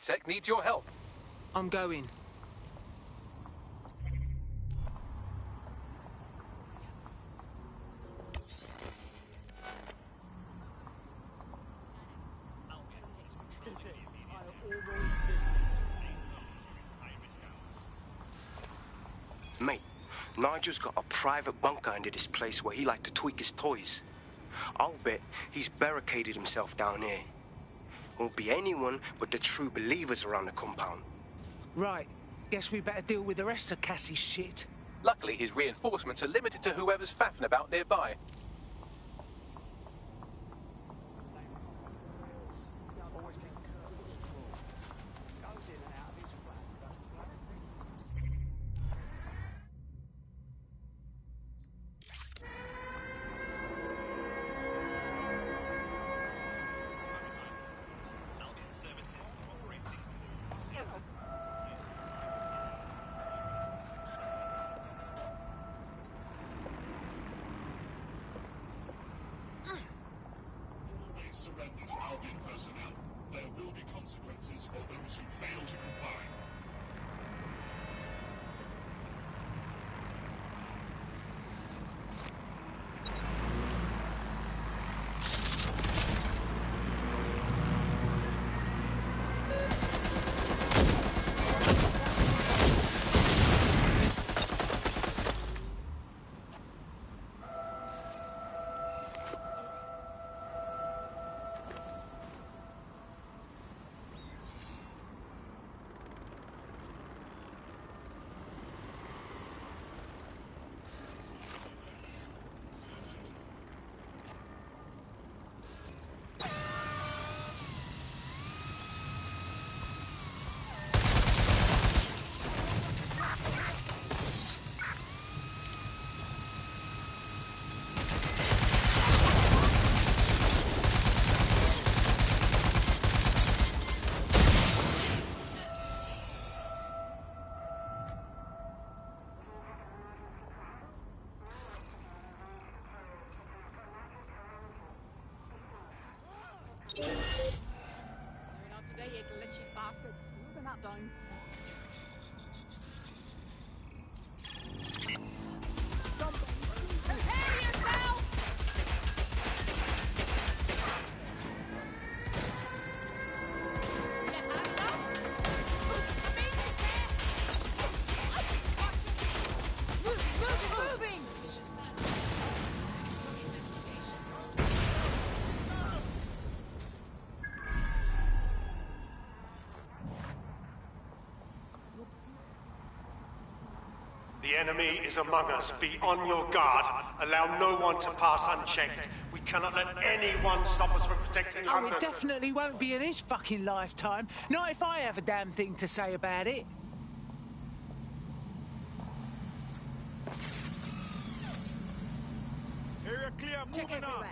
DedSec needs your help. I'm going. Mate, Nigel's got a private bunker under this place where he like to tweak his toys. I'll bet he's barricaded himself down here. Won't be anyone but the true believers around the compound. Right. Guess we better deal with the rest of Cassie's shit. Luckily, his reinforcements are limited to whoever's faffing about nearby. Surrender to Albion personnel. There will be consequences for those who fail to comply. Today, you glitchy bastard. Moving that down. Prepare yourself! You have that? Moving! The enemy is among us. Be on your guard. Allow no one to pass unchecked. We cannot let anyone stop us from protecting Oh, London. it definitely won't be in his fucking lifetime. Not if I have a damn thing to say about it. Area clear, moving on.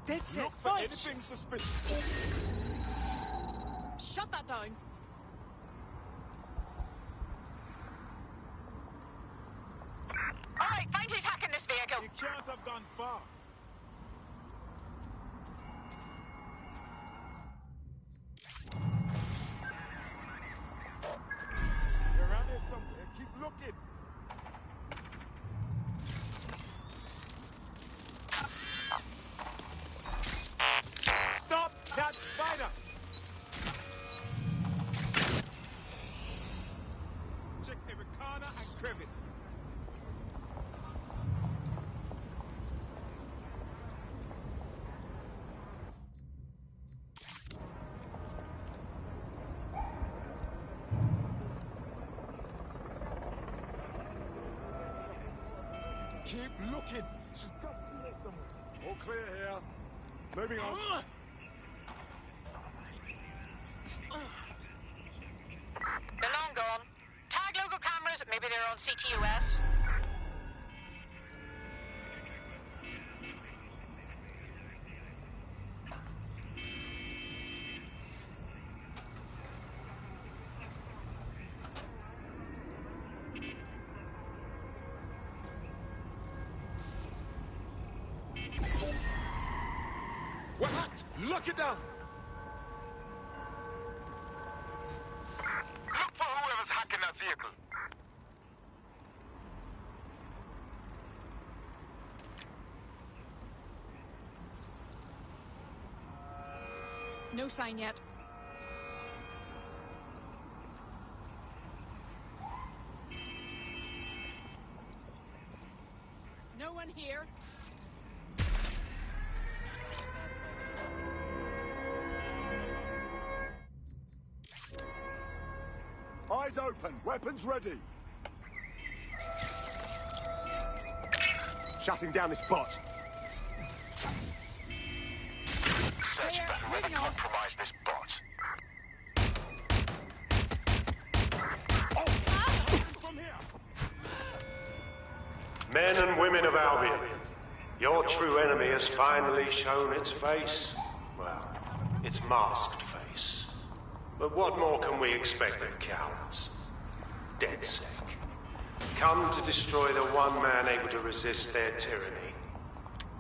Dead set. Look for Fight. anything suspicious. Shut that down. All right, find who's hacking this vehicle. You can't have gone far. They're around here somewhere. Keep looking. Stop that spider! Check every corner and crevice. Keep looking. She's got to be there somewhere. All clear here. Moving on. They're long gone. Tag logo cameras, maybe they're on CTOS. We're hacked. Lock it down. Look for whoever's hacking that vehicle. No sign yet. No one here. Eyes open. Weapons ready. Shutting down this bot. Search for whoever moving on. compromised this bot. From here. Men and women of Albion, your true enemy has finally shown its face. Well, its masked face. But what more can we expect of cowards? DedSec. Come to destroy the one man able to resist their tyranny.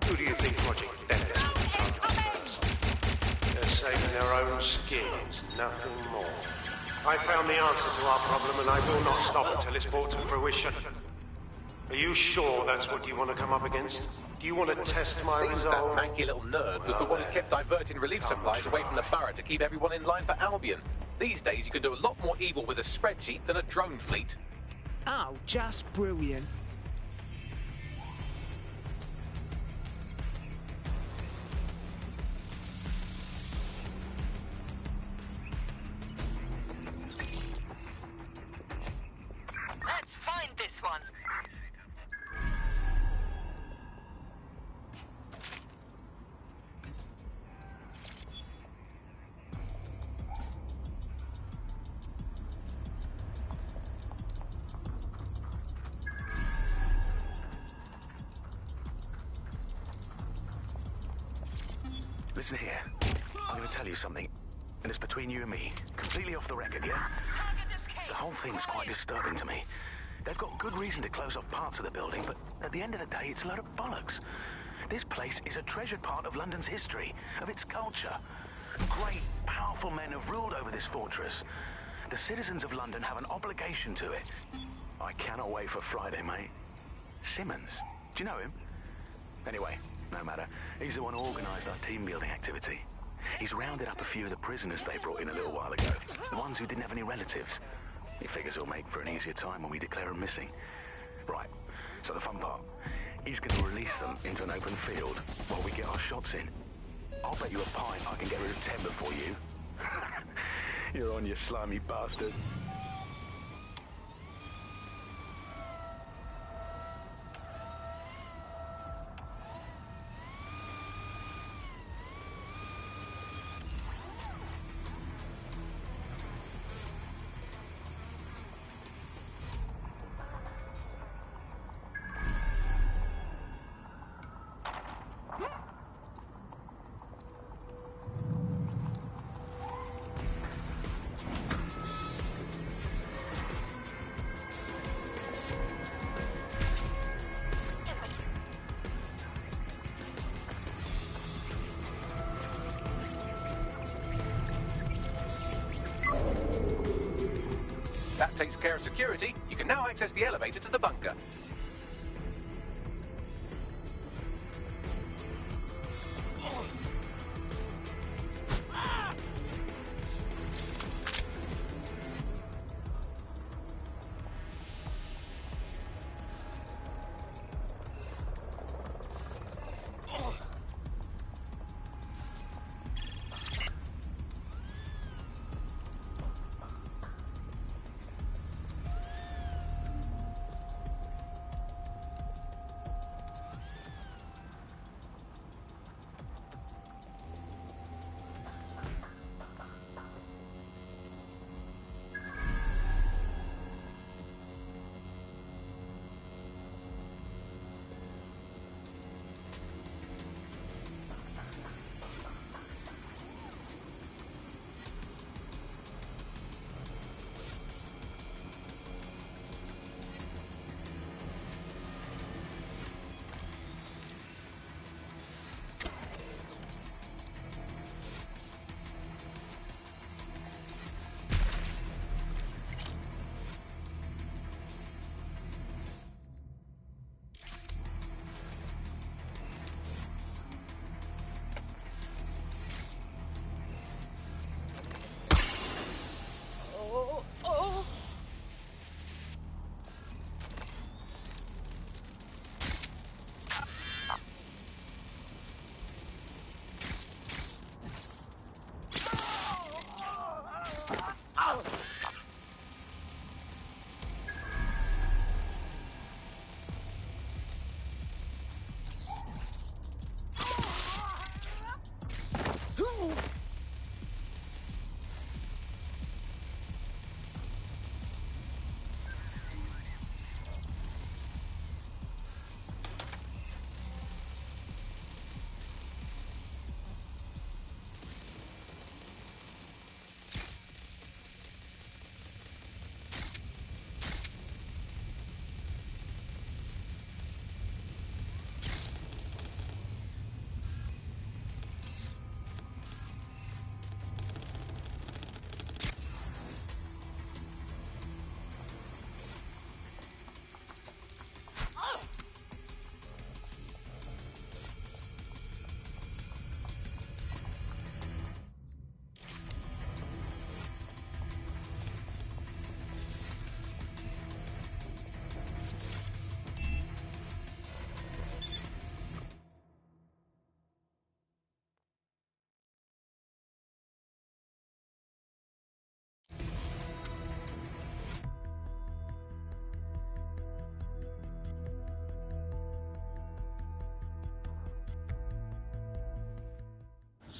Who do you think Project Dennis will target first? They're saving their own skins, nothing more. I found the answer to our problem and I will not stop until it's brought to fruition. Are you sure that's what you want to come up against? Do you want to test my Seems that resolve? manky little nerd was the one who kept diverting relief supplies away from the Borough to keep everyone in line for Albion. These days, you can do a lot more evil with a spreadsheet than a drone fleet. Oh, just brilliant. Let's find this one. Listen here. I'm going to tell you something, and it's between you and me. Completely off the record, yeah? Target escape. The whole thing's quite disturbing to me. They've got good reason to close off parts of the building, but at the end of the day, it's a load of bollocks. This place is a treasured part of London's history, of its culture. Great, powerful men have ruled over this fortress. The citizens of London have an obligation to it. I cannot wait for Friday, mate. Simmons. Do you know him? Anyway, no matter. He's the one who organised our team-building activity. He's rounded up a few of the prisoners they brought in a little while ago. The ones who didn't have any relatives. He figures it'll make for an easier time when we declare them missing. Right, so the fun part. He's going to release them into an open field while we get our shots in. I'll bet you a pint I can get rid of 10 before you. You're on, you slimy bastard. That takes care of security. You can now access the elevator to the bunker.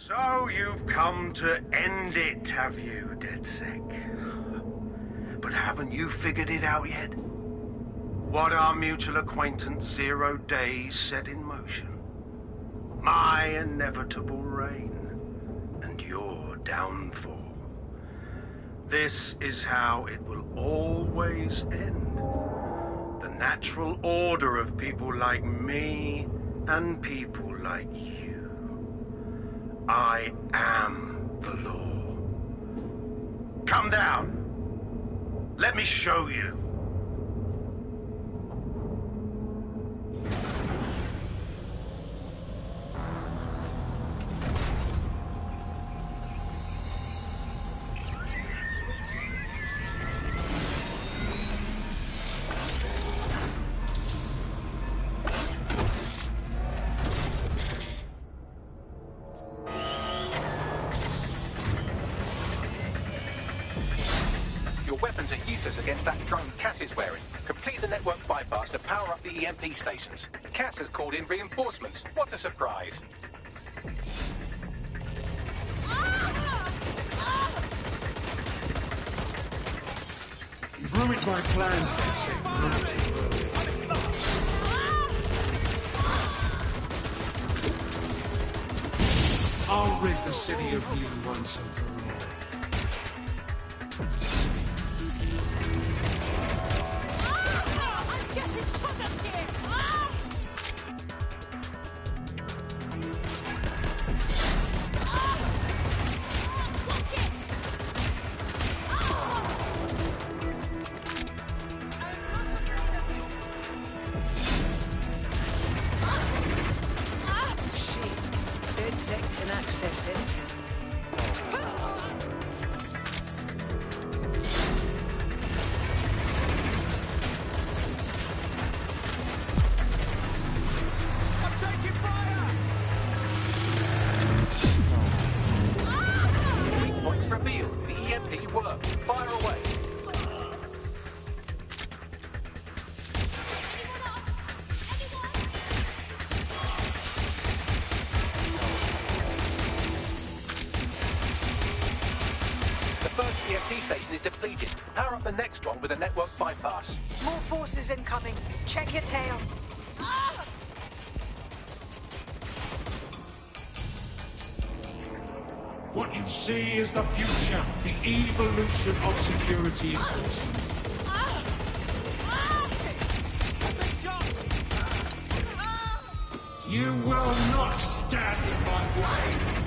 So you've come to end it, have you, DedSec? But haven't you figured it out yet? What our mutual acquaintance 0 Days set in motion? My inevitable reign and your downfall. This is how it will always end. The natural order of people like me and people like you. I am the law. Come down. Let me show you. Against that drone Cass is wearing. Complete the network bypass to power up the EMP stations. Cass has called in reinforcements. What a surprise. You've ruined my plans, DedSec. Lunatic. I'll rid the city of you once and for all. EMP station is depleted. Power up the next one with a network bypass. More forces incoming. Check your tail. What you see is the future, the evolution of security enforcement. You will not stand in my way!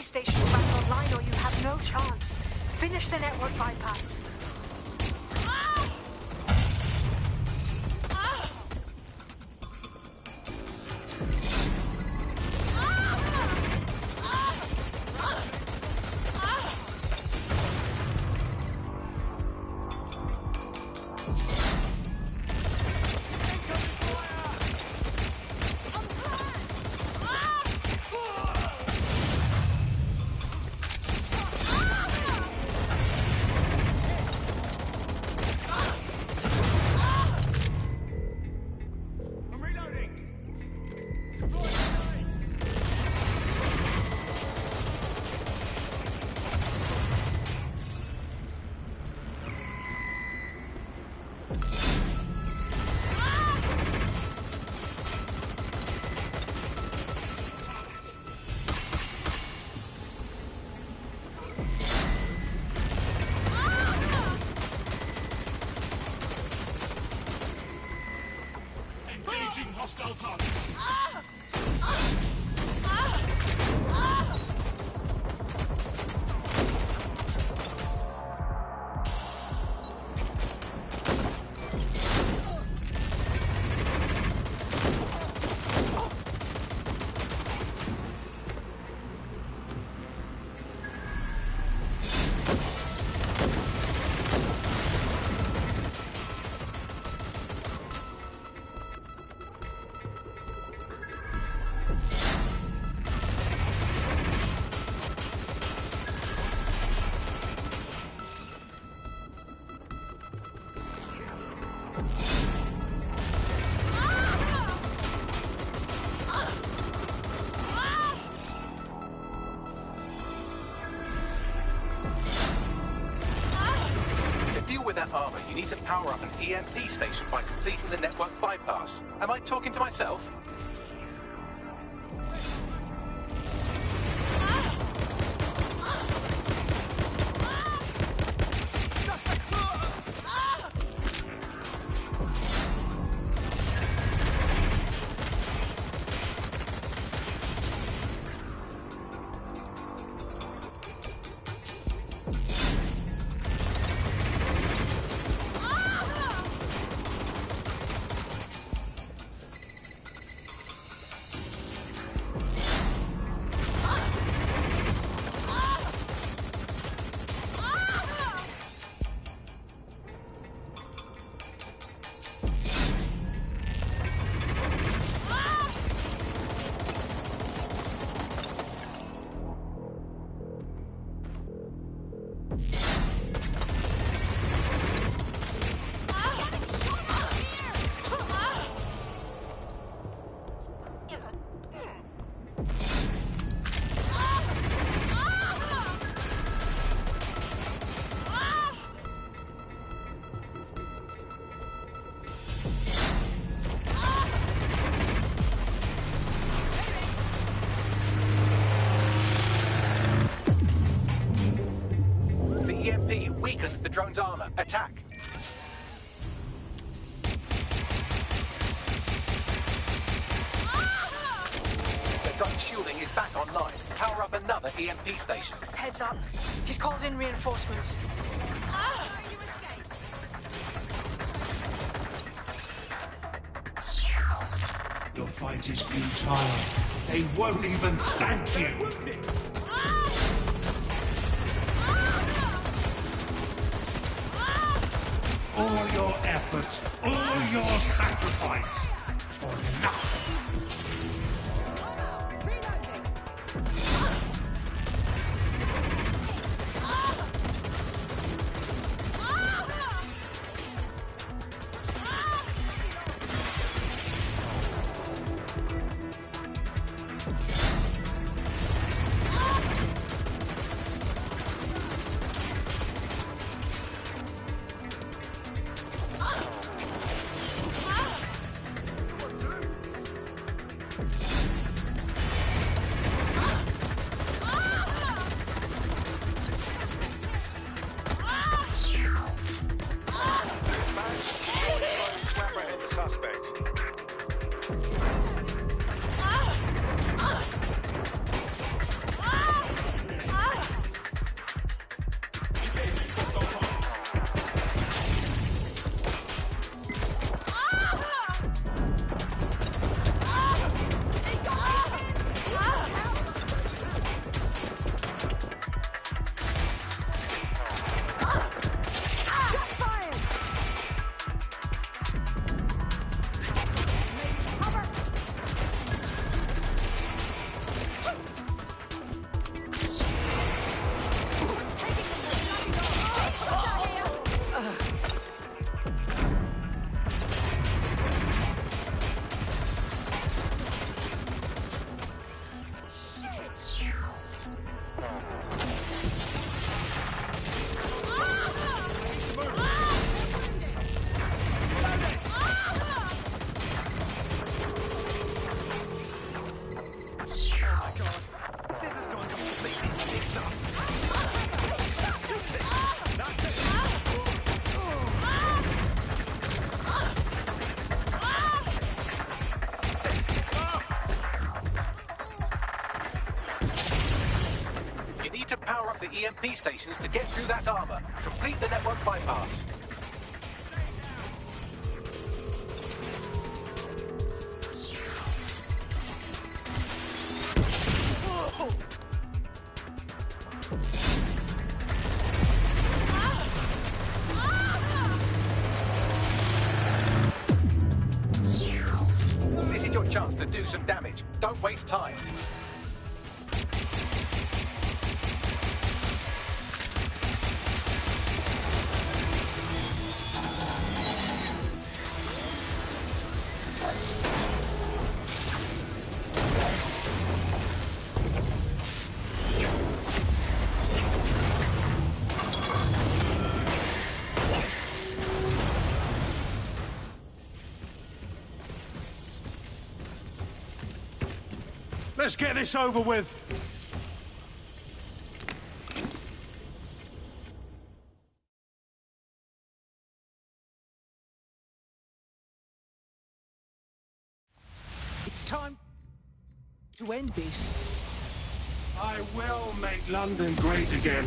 Station back online or you have no chance. Finish the network bypass. Hostile target. With that armor, you need to power up an EMP station by completing the network bypass. Am I talking to myself? Weakens the drone's armor. Attack! The drone shielding is back online. Power up another EMP station. Heads up. He's called in reinforcements. Your fight is futile. They won't even thank you. All your effort, all your sacrifice, for nothing. EMP stations to get through that armor. Complete the network bypass. This is your chance to do some damage. Don't waste time. Let's get this over with. It's time to end this. I will make London great again.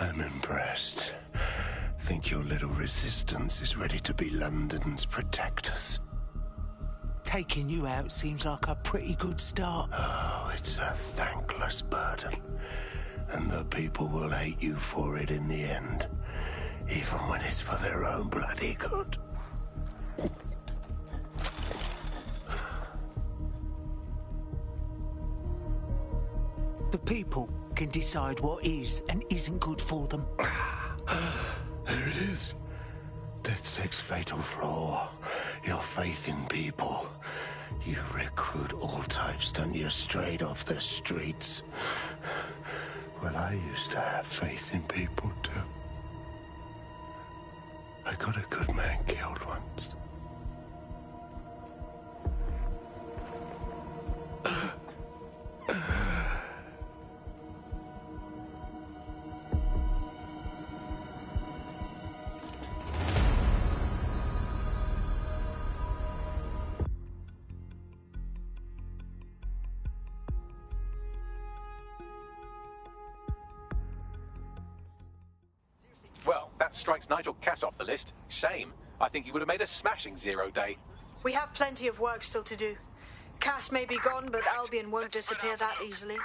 I'm impressed. Think your little resistance is ready to be London's protectors? Taking you out seems like a pretty good start. Oh, it's a thankless burden. And the people will hate you for it in the end. Even when it's for their own bloody good. The people can decide what is and isn't good for them. There it is. DedSec's fatal flaw. Your faith in people. You recruit all types, don't you, straight off the streets. Well, I used to have faith in people, too. I got a good man killed once. Well, that strikes Nigel Cass off the list. Shame. I think he would have made a smashing 0 day. We have plenty of work still to do. Cass may be gone, but Albion won't disappear that easily.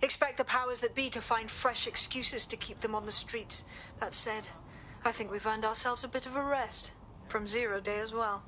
Expect the powers that be to find fresh excuses to keep them on the streets. That said, I think we've earned ourselves a bit of a rest. From 0 day as well.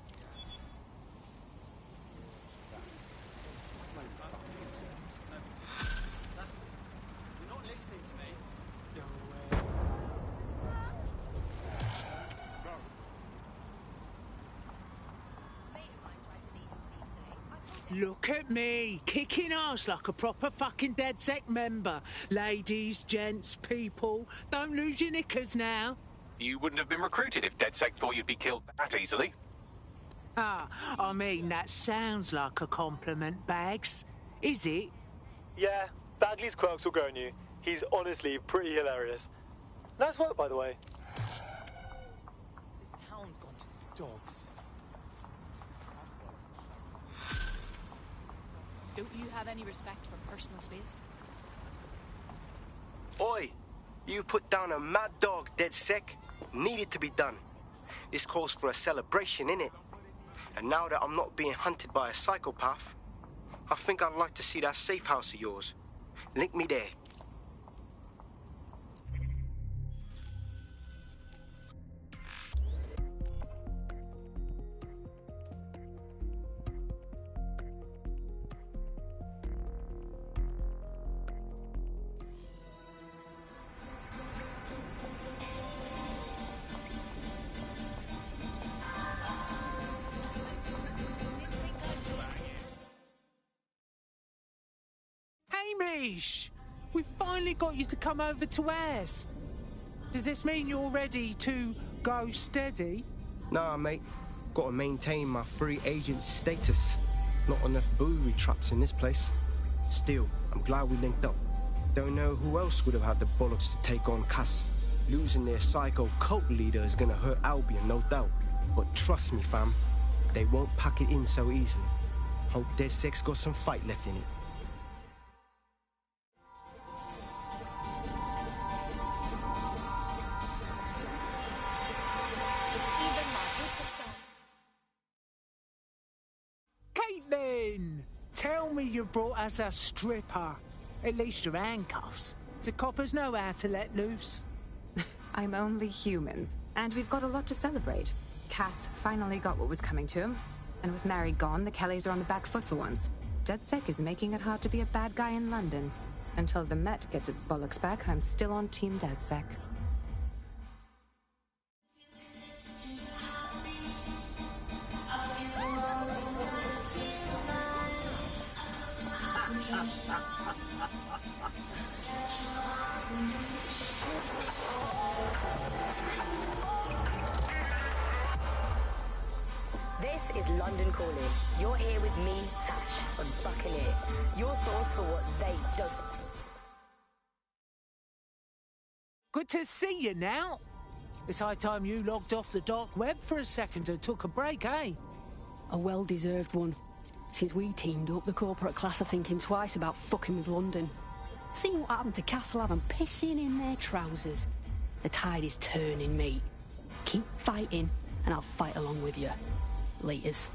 Look at me, kicking ass like a proper fucking DedSec member. Ladies, gents, people, don't lose your knickers now. You wouldn't have been recruited if DedSec thought you'd be killed that easily. Ah, I mean, that sounds like a compliment, Bags. Is it? Yeah, Bagley's quirks will grow on you. He's honestly pretty hilarious. Nice work, by the way. This town's gone to the dogs. Don't you have any respect for personal space? Oi! You put down a mad dog, DedSec. Needed to be done. This calls for a celebration, innit? And now that I'm not being hunted by a psychopath, I think I'd like to see that safe house of yours. Link me there. Hamish! We've finally got you to come over to ours. Does this mean you're ready to go steady? Nah, mate. Gotta maintain my free agent status. Not enough booby traps in this place. Still, I'm glad we linked up. Don't know who else would have had the bollocks to take on Cass. Losing their psycho cult leader is gonna hurt Albion, no doubt. But trust me, fam, they won't pack it in so easily. Hope DedSec's got some fight left in it. Caitlin! Tell me you brought us a stripper. At least your handcuffs. Do coppers know how to let loose? I'm only human, and we've got a lot to celebrate. Cass finally got what was coming to him, and with Mary gone, the Kellys are on the back foot for once. DedSec is making it hard to be a bad guy in London. Until the Met gets its bollocks back, I'm still on Team DedSec. This is London Calling. You're here with me, Tash, on Buccaneer. Your source for what they don't. Good to see you now. It's high time you logged off the dark web for a second and took a break, eh? A well-deserved one. Since we teamed up, the corporate class are thinking twice about fucking with London. See what happened to Castle Haven pissing in their trousers. The tide is turning, mate. Keep fighting, and I'll fight along with you. Laters.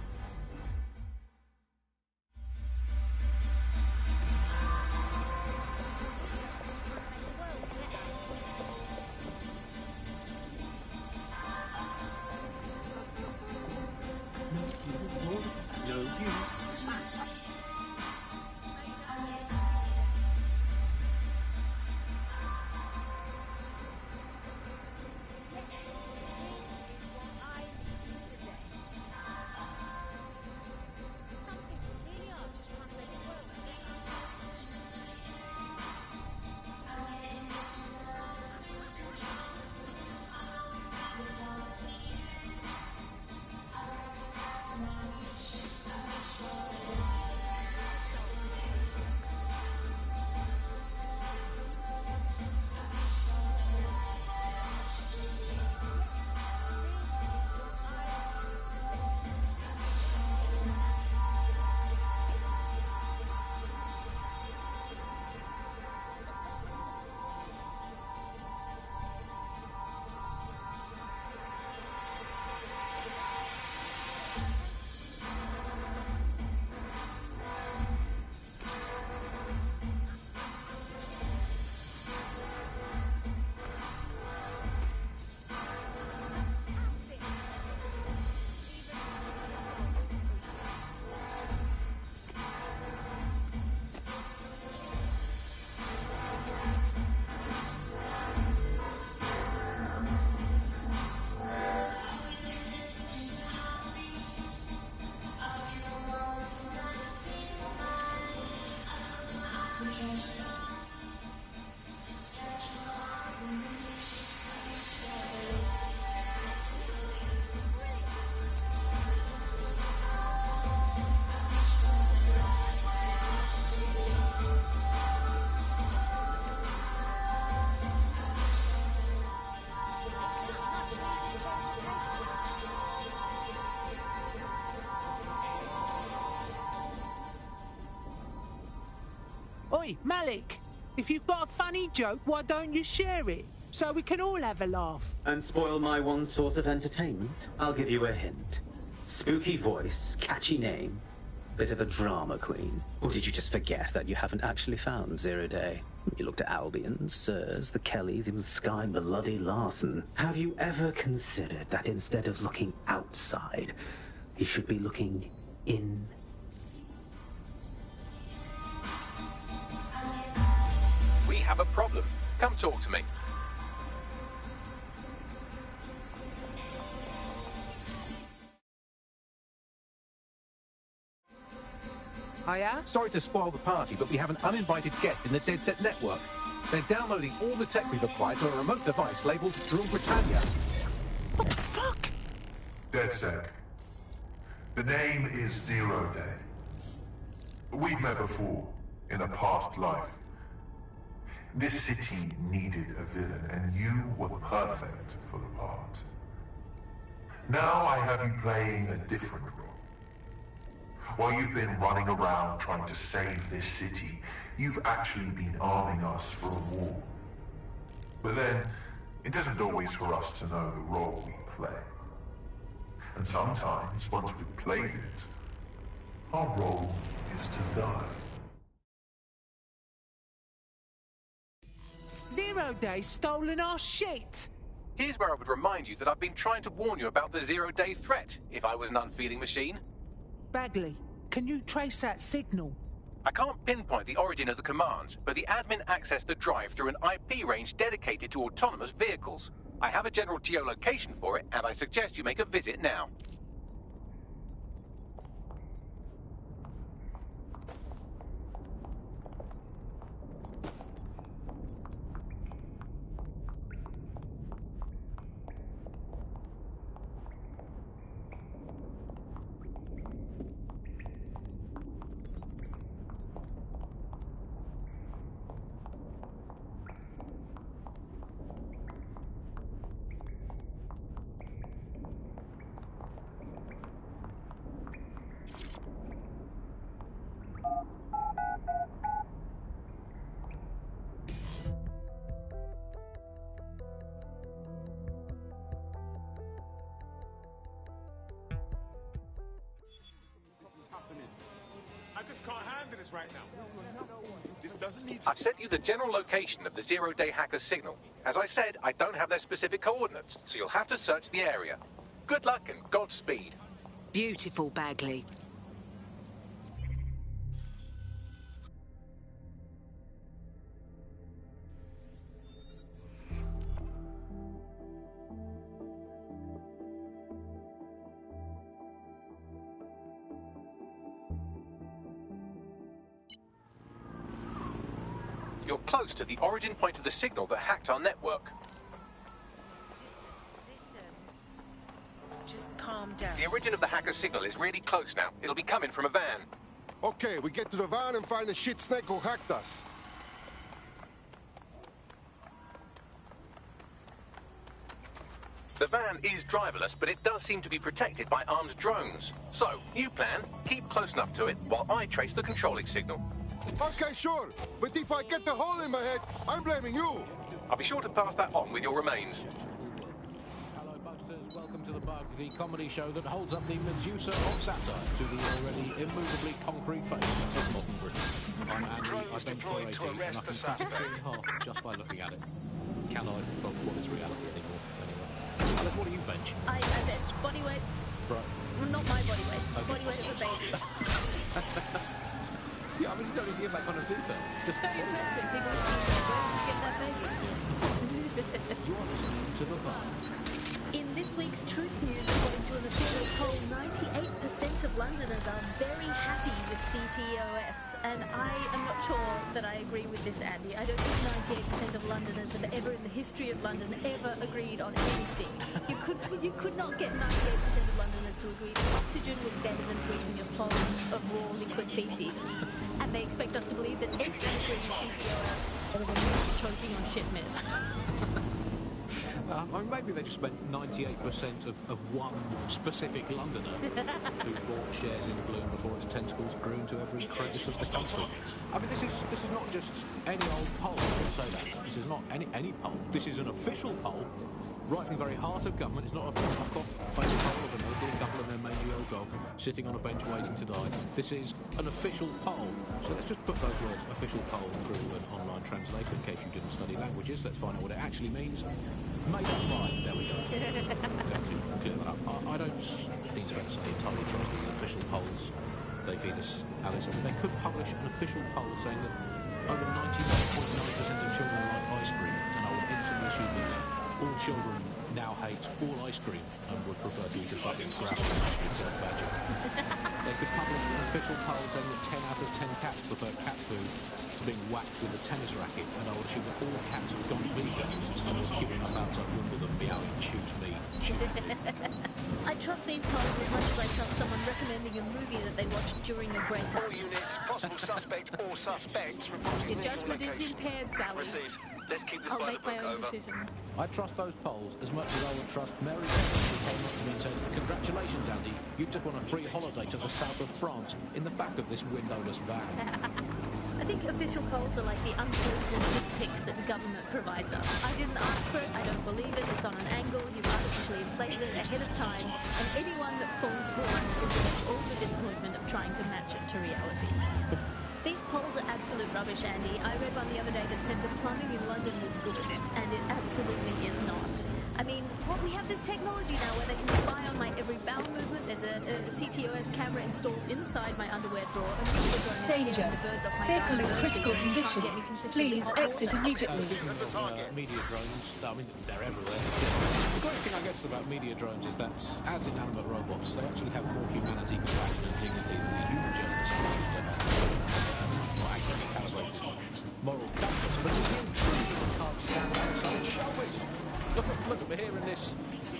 Oi, Malik, if you've got a funny joke, why don't you share it? So we can all have a laugh. And spoil my one source of entertainment? I'll give you a hint. Spooky voice, catchy name, bit of a drama queen. Or did you just forget that you haven't actually found Zero Day? You looked at Albion, Sirs, the Kellys, even Sky Bloody Larson. Have you ever considered that instead of looking outside, you should be looking in? We have a problem. Come talk to me. Hiya? Sorry to spoil the party, but we have an uninvited guest in the Dead Set network. They're downloading all the tech we've acquired to a remote device labelled Drill Britannia. What the fuck? DedSec. The name is Zero Day. We've met before, in a past life. This city needed a villain, and you were perfect for the part. Now I have you playing a different role. While you've been running around trying to save this city, you've actually been arming us for a war. But then, it isn't always for us to know the role we play. And sometimes, once we've played it, our role is to die. Zero Day stolen our shit! Here's where I would remind you that I've been trying to warn you about the zero-day threat, if I was an unfeeling machine. Bagley, can you trace that signal? I can't pinpoint the origin of the commands, but the admin accessed the drive through an IP range dedicated to autonomous vehicles. I have a general geolocation for it, and I suggest you make a visit now. this right now. This doesn't need. I've sent you the general location of the zero-day hacker's signal. As I said, I don't have their specific coordinates, so you'll have to search the area. Good luck and Godspeed. Beautiful, Bagley. You're close to the origin point of the signal that hacked our network. Just calm down. The origin of the hacker's signal is really close now. It'll be coming from a van. Okay, we get to the van and find the shit snake who hacked us. The van is driverless, but it does seem to be protected by armed drones. So, you plan, keep close enough to it while I trace the controlling signal. Okay, sure. But if I get the hole in my head, I'm blaming you. I'll be sure to pass that on with your remains. Hello, Bugsters. Welcome to The Bug, the comedy show that holds up the Medusa of satire to the already immovably concrete face of modern Britain. I'm Andy. I've been curating, and I can cut it in half just by looking at it. Can I, from what is reality anymore? Anyway. Alice, what do you bench? I bench body weights. Right. Well, not my body weight. Okay. Body weight of a baby. Yeah, I mean, you don't need to give that kind of detail. Just very impressive. People get that baby. You're listening to The Bug. In this week's Truth News, according to an official poll, 98% of Londoners are very happy with CTOS. And I am not sure that I agree with this, Andy. I don't think 98% of Londoners have ever in the history of London ever agreed on anything. You could not get 98% of Londoners to agree that oxygen was better than breathing a foam of raw liquid feces. And they expect us to believe that everyone agrees with CTOS better than choking on shit mist. I mean, maybe they just meant 98% of one specific Londoner who bought shares in Bloom before its tentacles grew into every crevice of the country. I mean, this is not just any old poll, I will say that. This is not any poll. This is an official poll, right in the very heart of government. It's not a fuck-off fake poll of an elderly couple and their mangy old dog sitting on a bench waiting to die. This is an official poll. So let's just put those words, official poll, through an online translator in case you didn't study languages. Let's find out what it actually means. Made up mind. There we go. To clear that up. I don't think it's fair to say entirely trust these official polls. They feed us, Alice. I mean, they could publish an official poll saying that over 99.9% of children like ice cream, and I would instantly assume that all children now hate all ice cream and would prefer to eat a fucking gravel instead of badger. They could publish an official poll saying that 10 out of 10 cats prefer cat food to being whacked with a tennis racket, and I would assume that all cats have gone vegan and are queuing up outside Wimbledon meowing, choose me, choose me. I trust these polls as much as I trust someone recommending a movie that they watched during a breakup. All units, possible suspect or suspects reporting Your judgment is impaired, Sally. Received. Let's keep this I'll by make the book. my own Over. decisions. I trust those polls as much as I would trust Mary who came up to me and said, "Congratulations, Andy, you've just won a free holiday to the south of France in the back of this windowless van." I think official polls are like the unsolicited dick pics that the government provides us. I didn't ask for it, I don't believe it, it's on an angle, you've artificially inflated it ahead of time, and anyone that falls for it is all the disappointment of trying to match it to reality. These polls are absolute rubbish, Andy. I read one the other day that said the plumbing in London was good, and it absolutely is not. I mean, we have this technology now where they can spy on my every bowel movement. There's a CTOS camera installed inside my underwear drawer. And Danger. The birds off my Vehicle in critical condition. Please exit immediately. Media drones, I mean, they're everywhere. The great thing I guess about media drones is that, as inanimate robots, they actually have more humanity, compassion and dignity than the human journalists used to have. More accurately calibrated moral compass. But it's the intrusion that can't stand outside. Show it! Look at me here in this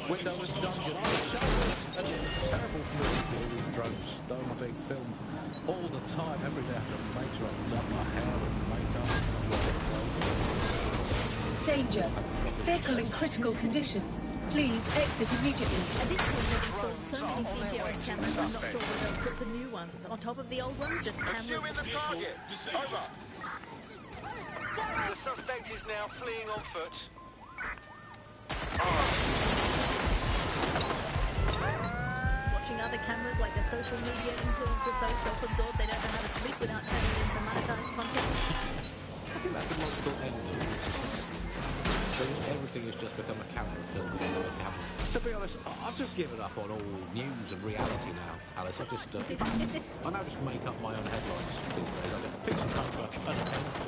windowless dungeon. I would show it. And it's terrible for me to be these drones. Though I'm being filmed all the time, every day I have to make sure I've done my hair and makeup. Danger. Vehicle in critical condition. Please exit immediately. At this point, they've installed so many CTOS cameras, I'm not sure whether they'll put the new ones on top of the old ones, just cameras. Pursuing the target. Over. The suspect is now fleeing on foot. Watching using other cameras like a social media influencer so self-absorbed they don't know how to sleep without turning it into monetized content? I think that's the logical end of it. So everything has just become a camera filming another camera. To be honest, I've just given up on all news and reality now, Alice. I just, in fact, I now just make up my own headlines these days. I get a piece of paper and a pen.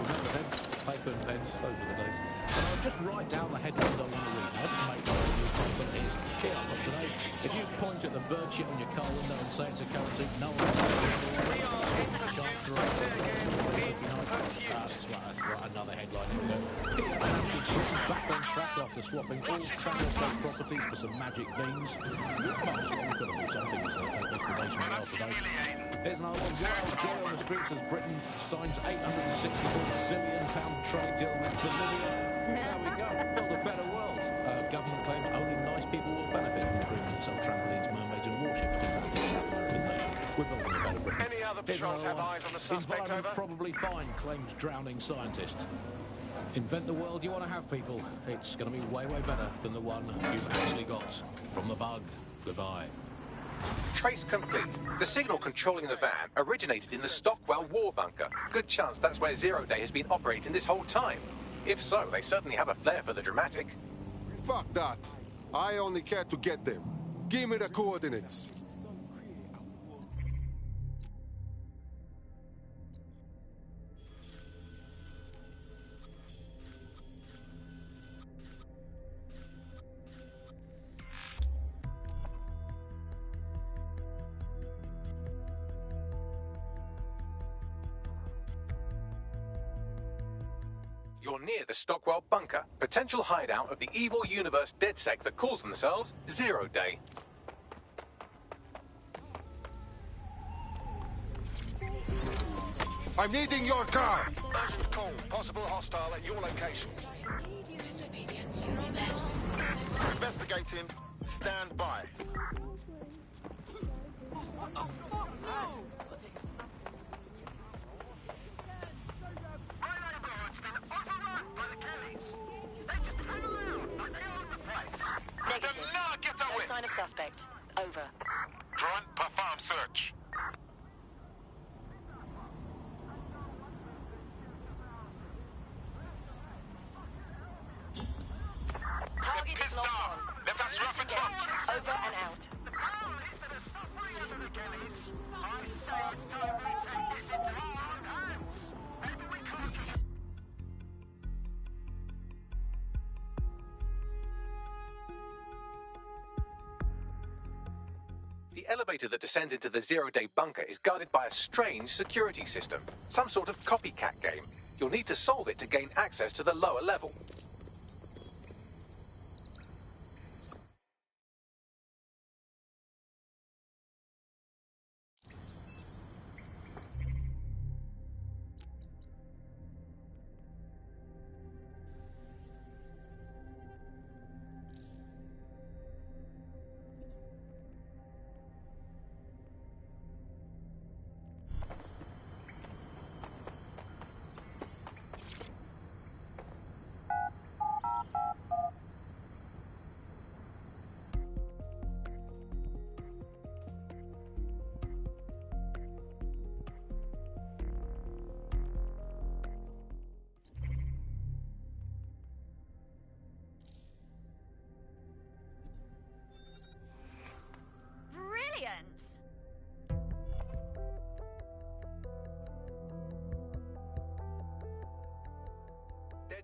Remember them? Paper and pens, those were the days. And I'll just write down the headlines I want to read. I just make my own newspaper. Here I've got today. If you point at the bird shit on your car window and say it's a currency, no one will another headline. Here we go. Back on track after swapping all Channel State properties for some magic beans. Here's another one. Wild joy on the streets as Britain signs £864 billion trade deal with Bolivia. There we go. Build a better world. Government claims only nice people will benefit from the agreement to sell trampolines, mermaids and warships to South American nation. We're building a better Britain. Any other patrols have eyes on the suspect, Environment over? probably fine, claims drowning scientist. Invent the world you want to have, people. It's going to be way, way better than the one you've actually got. From the bug, goodbye. Trace complete. The signal controlling the van originated in the Stockwell war bunker. Good chance that's where Zero Day has been operating this whole time. If so, they certainly have a flair for the dramatic. Fuck that. I only care to get them. Give me the coordinates. You're near the Stockwell bunker, potential hideout of the evil universe DedSec that calls themselves Zero Day. I'm needing your car! Urgent call. Possible hostile at your location. Investigating. Stand by. Oh, fuck no! Negative. No sign of suspect. Over. Drone, perform search. Target is locked on. Let us rough it up. Over and out. I say it's time we take this into our own hands. Maybe we can't get... The elevator that descends into the Zero Day bunker is guarded by a strange security system. Some sort of copycat game. You'll need to solve it to gain access to the lower level.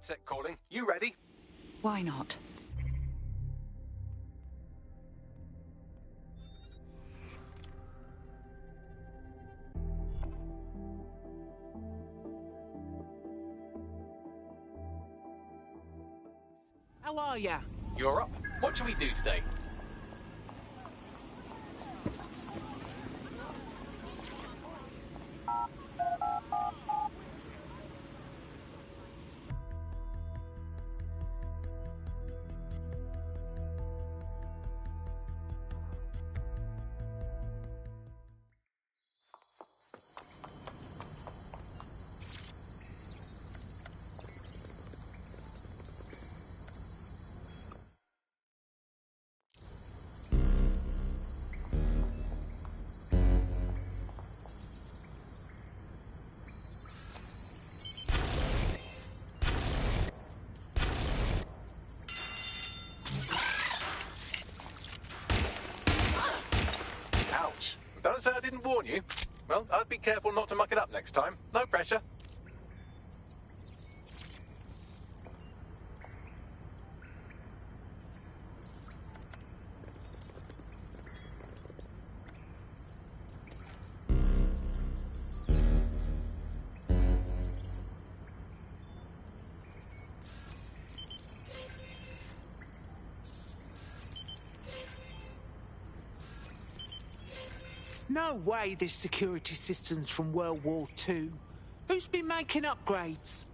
DedSec calling. You ready? Why not? How are ya? You're up. What shall we do today? warn you. Well, I'd be careful not to muck it up next time. No pressure. No way this security system's from World War II. Who's been making upgrades?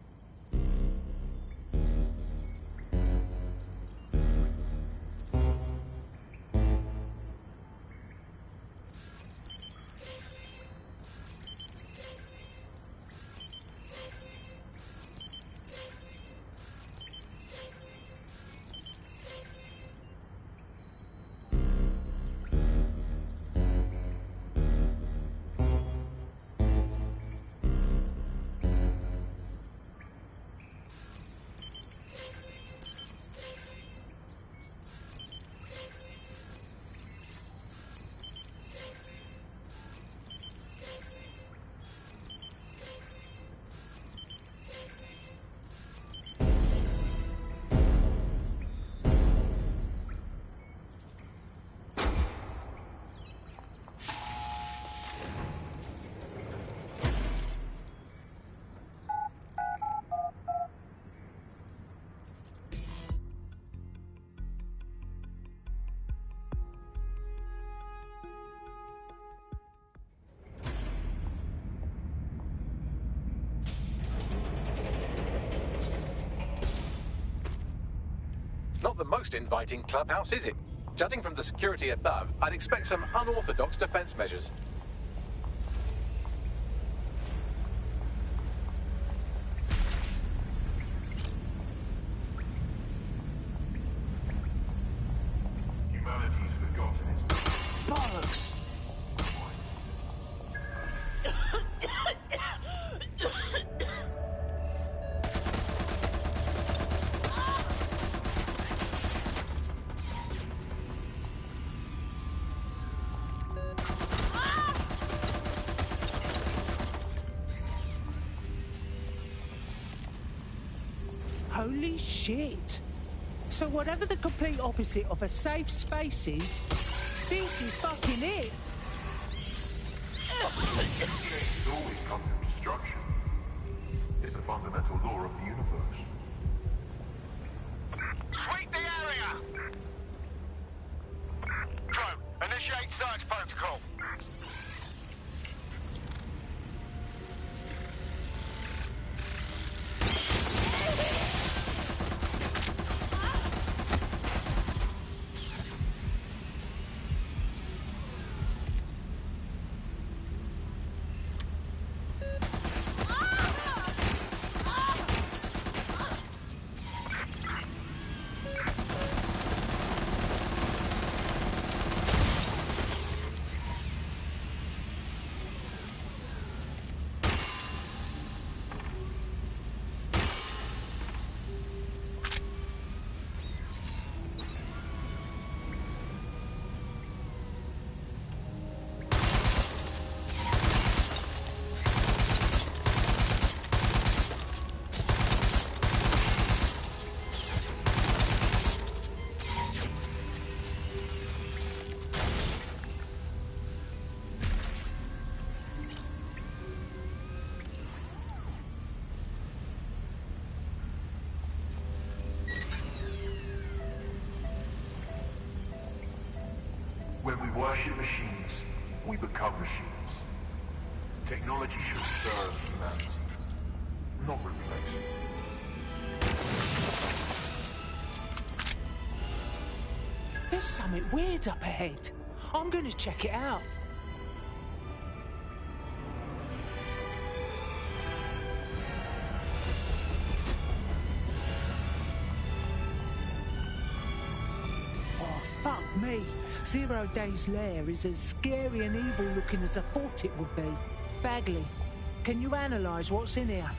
Not the most inviting clubhouse, is it? Judging from the security above, I'd expect some unorthodox defense measures. Humanity's forgotten its Bollocks! Holy shit! So whatever the complete opposite of a safe space is, this is fucking it! Change always comes from destruction. It's the fundamental law of the universe. Sweep the area! Drone, initiate search protocol. When we worship machines, we become machines. Technology should serve humanity, not replace it. There's something weird up ahead. I'm gonna check it out. Oh, fuck me. Zero Day's lair is as scary and evil looking as I thought it would be. Bagley, can you analyse what's in here?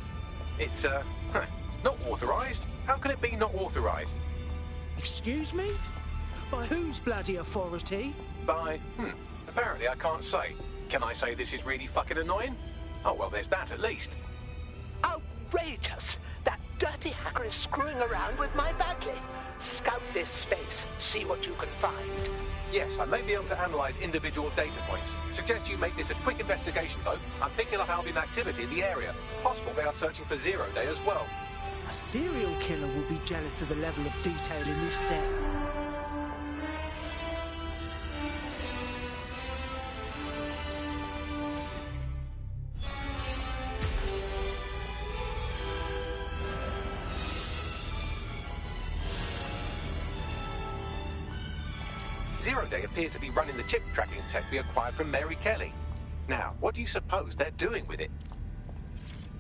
It's, not authorised. How can it be not authorised? Excuse me? By whose bloody authority? By, apparently I can't say. Can I say this is really fucking annoying? Oh, well, there's that at least. Outrageous! That dirty hacker is screwing around with my Bagley. Scout this space, see what you can find. Yes, I may be able to analyze individual data points. Suggest you make this a quick investigation, though. I'm picking up Albion activity in the area. Possible they are searching for Zero Day as well. A serial killer will be jealous of the level of detail in this set. Zero Day appears to be running the chip tracking tech we acquired from Mary Kelly. Now, what do you suppose they're doing with it?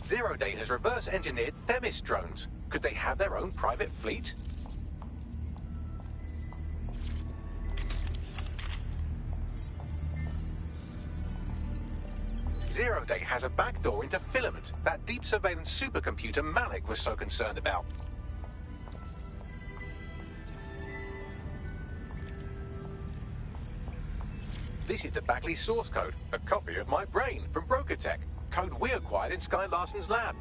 Zero Day has reverse-engineered Themis drones. Could they have their own private fleet? Zero Day has a backdoor into Filament, that deep surveillance supercomputer Malik was so concerned about. This is the Bagley source code, a copy of my brain from Brokertech, code we acquired in Sky Larson's lab.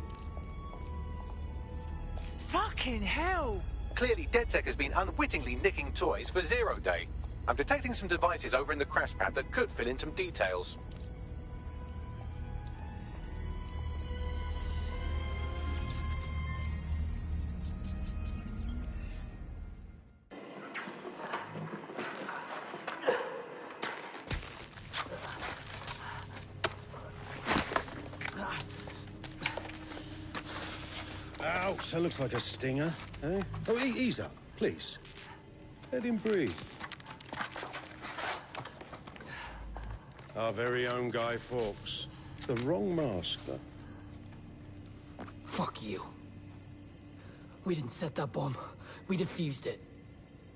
Fucking hell! Clearly, DedSec has been unwittingly nicking toys for Zero Day. I'm detecting some devices over in the crash pad that could fill in some details. Ouch, that looks like a stinger, eh? Oh, ease up, please. Let him breathe. Our very own Guy Fawkes. The wrong mask, though. Fuck you. We didn't set that bomb. We defused it.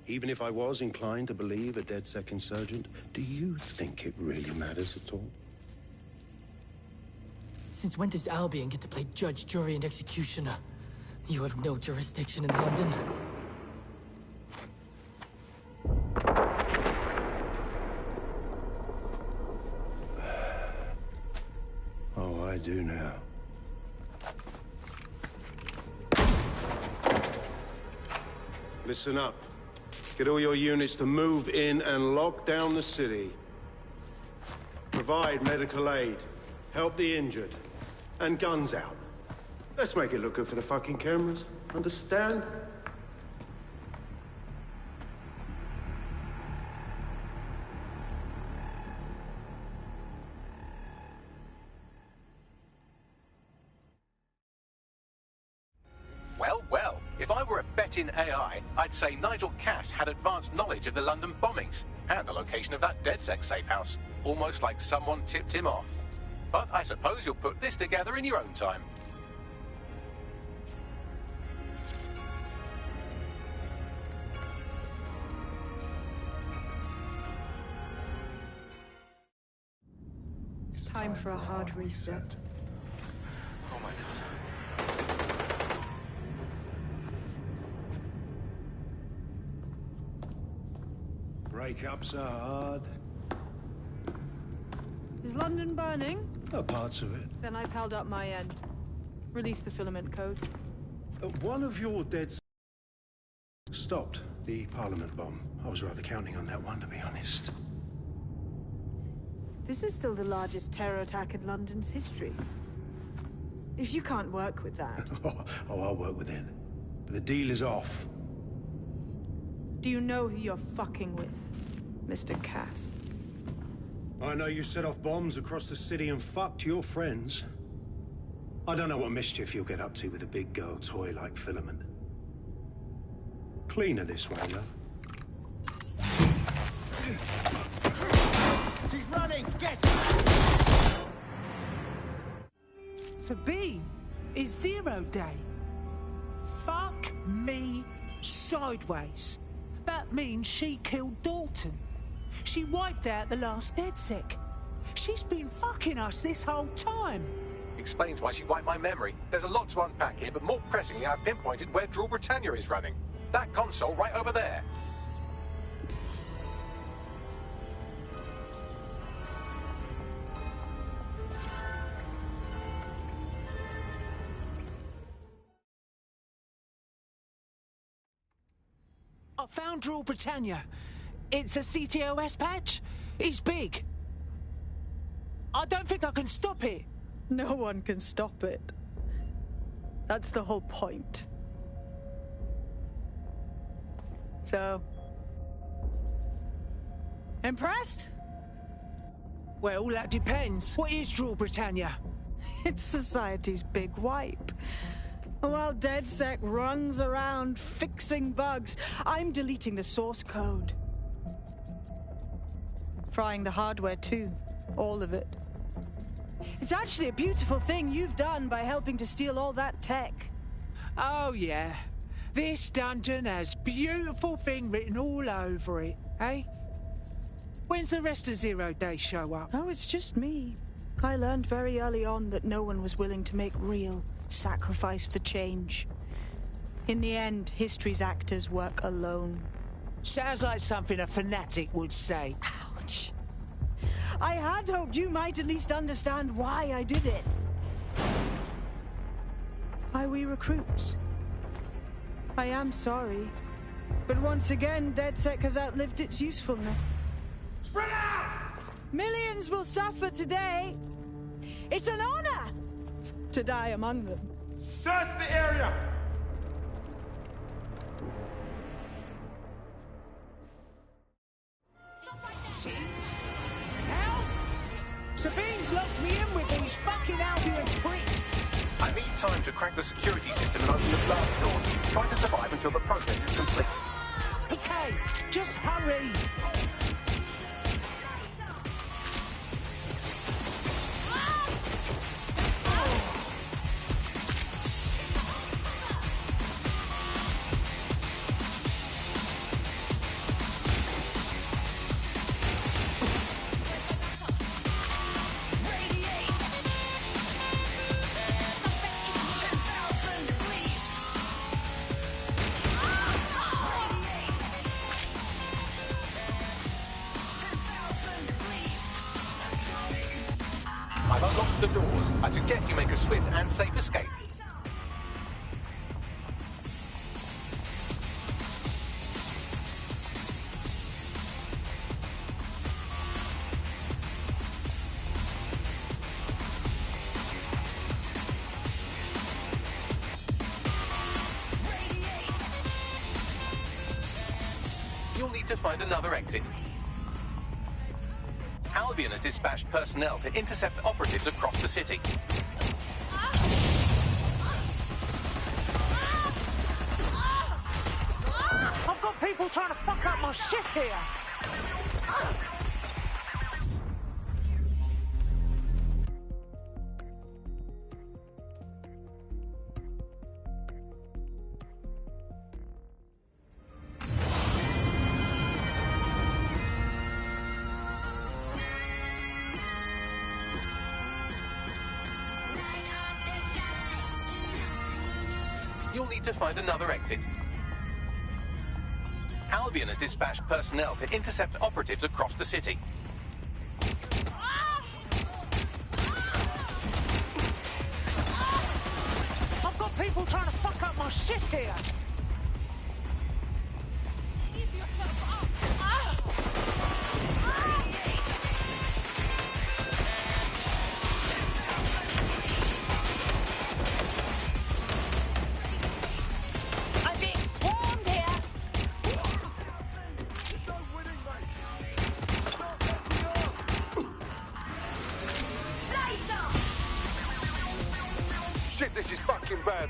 Even if I was inclined to believe a DedSec insurgent, do you think it really matters at all? Since when does Albion get to play judge, jury, and executioner? You have no jurisdiction in London. Oh, I do now. Listen up. Get all your units to move in and lock down the city. Provide medical aid. Help the injured. And guns out. Let's make it look good for the fucking cameras. Understand? Well, well, if I were a bet-in AI, I'd say Nigel Cass had advanced knowledge of the London bombings and the location of that DedSec safe house, almost like someone tipped him off. But I suppose you'll put this together in your own time. It's time for a hard reset. Oh my god. Breakups are hard. Is London burning? Parts of it. Then I've held up my end. Release the filament codes. One of your dead stopped the Parliament bomb. I was rather counting on that one, to be honest. This is still the largest terror attack in London's history. If you can't work with that... Oh, I'll work with it. But the deal is off. Do you know who you're fucking with, Mr. Cass? I know you set off bombs across the city and fucked your friends. I don't know what mischief you'll get up to with a big girl toy like Filament. Cleaner this way, love. She's running! Get To be is Zero Day. Fuck me sideways. That means she killed Dalton. She wiped out the last DedSec. She's been fucking us this whole time. Explains why she wiped my memory. There's a lot to unpack here, but more pressingly, I've pinpointed where Draw Britannia is running. That console right over there. I found Rule Britannia. It's a CTOS patch. It's big. I don't think I can stop it. No one can stop it. That's the whole point. So... impressed? Well, that depends. What is Rule Britannia? It's society's big wipe. While DedSec runs around fixing bugs, I'm deleting the source code. Frying the hardware too. All of it. It's actually a beautiful thing you've done by helping to steal all that tech. Oh, yeah. This dungeon has beautiful thing written all over it, eh? When's the rest of 0 Day show up? Oh, it's just me. I learned very early on that no one was willing to make real sacrifice for change. In the end, history's actors work alone. Sounds like something a fanatic would say. Ouch. I had hoped you might at least understand why I did it. Why we recruits. I am sorry, but once again, DedSec has outlived its usefulness. Spread out! Millions will suffer today. It's an honor to die among them. Search the area! Help! Sabine's locked me in with these fucking Albion pricks. I need time to crack the security system and open the blast doors. Try to survive until the process is complete. Okay, just hurry. I've unlocked the doors. I suggest you make a swift and safe escape. You'll need to find another exit. Albion has dispatched personnel to intercept operatives across the city. I've got people trying to fuck up my shit here. You'll need to find another exit. Albion has dispatched personnel to intercept operatives across the city. I've got people trying to fuck up my shit here. Shit, this is fucking bad.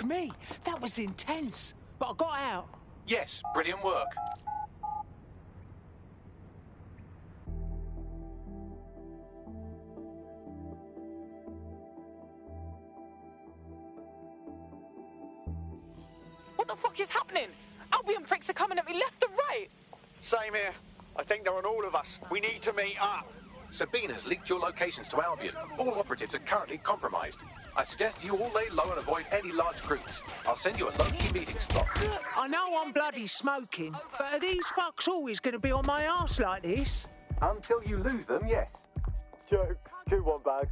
me, that was intense. But I got out. Yes, brilliant work. What the fuck is happening? Albion pricks are coming at me left and right. Same here. I think they're on all of us. We need to meet up. Sabina's leaked your locations to Albion. All operatives are currently compromised. I suggest you all lay low and avoid any large groups. I'll send you a low-key meeting spot. I know I'm bloody smoking, but are these fucks always going to be on my arse like this? Until you lose them, yes. Jokes. Good one, Bags.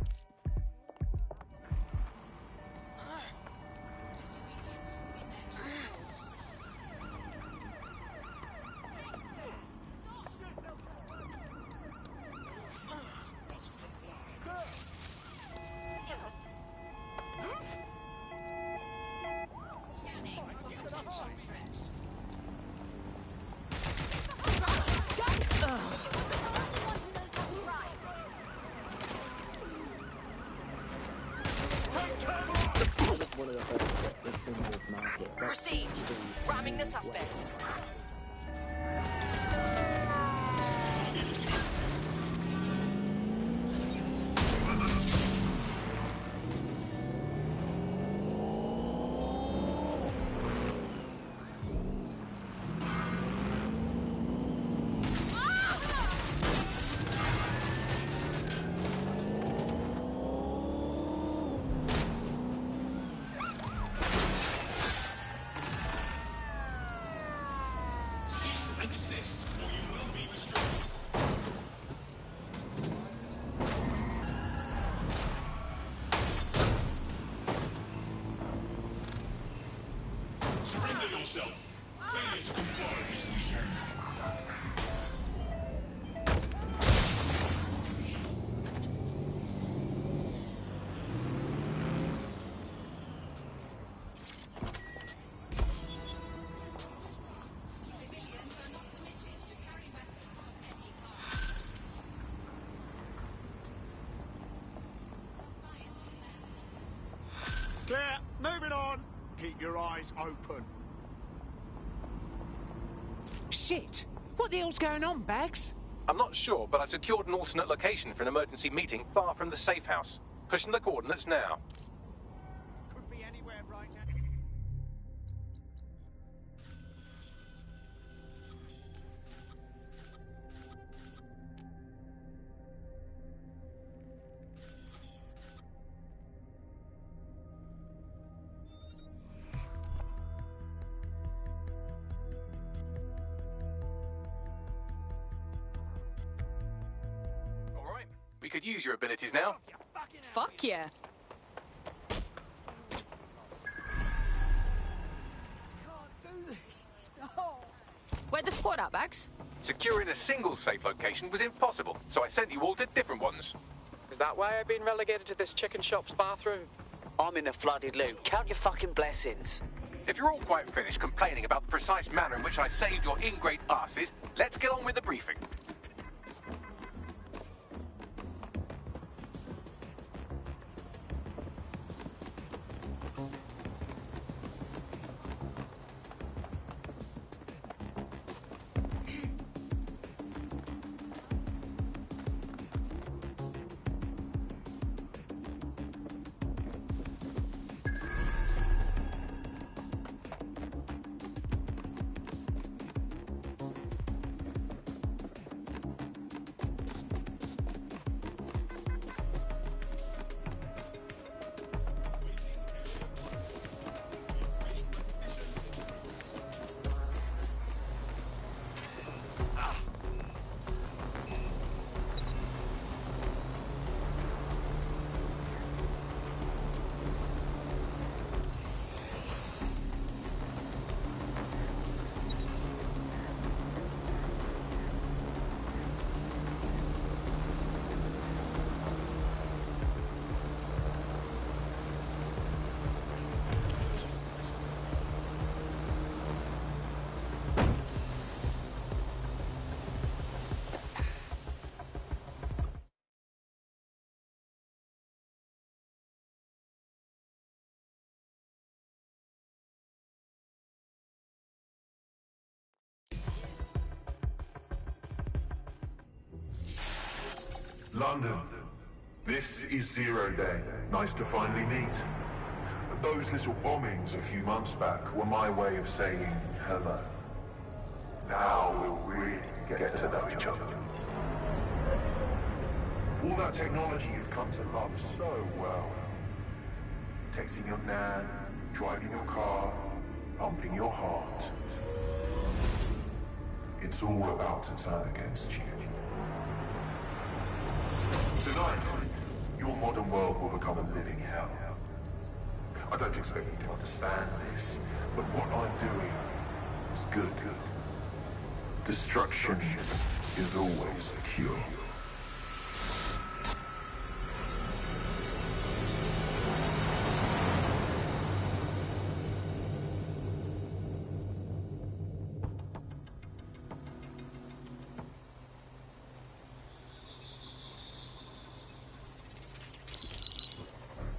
Received. Ramming the suspect. Clear. Moving on. Keep your eyes open. Shit! What the hell's going on, Bags? I'm not sure, but I secured an alternate location for an emergency meeting far from the safe house. Pushing the coordinates now. Could be anywhere right now. We could use your abilities now. Fuck yeah. Where'd the squad at, Bags? Securing a single safe location was impossible, so I sent you all to different ones. Is that why I've been relegated to this chicken shop's bathroom? I'm in a flooded loot. Count your fucking blessings. If you're all quite finished complaining about the precise manner in which I saved your ingrate asses, let's get on with the briefing. London, this is Zero Day. Nice to finally meet. Those little bombings a few months back were my way of saying hello. Now we'll really get to know each other. All that technology you've come to love so well. Texting your nan, driving your car, pumping your heart. It's all about to turn against you. Tonight, your modern world will become a living hell. I don't expect you to understand this, but what I'm doing is good. Destruction is always the cure.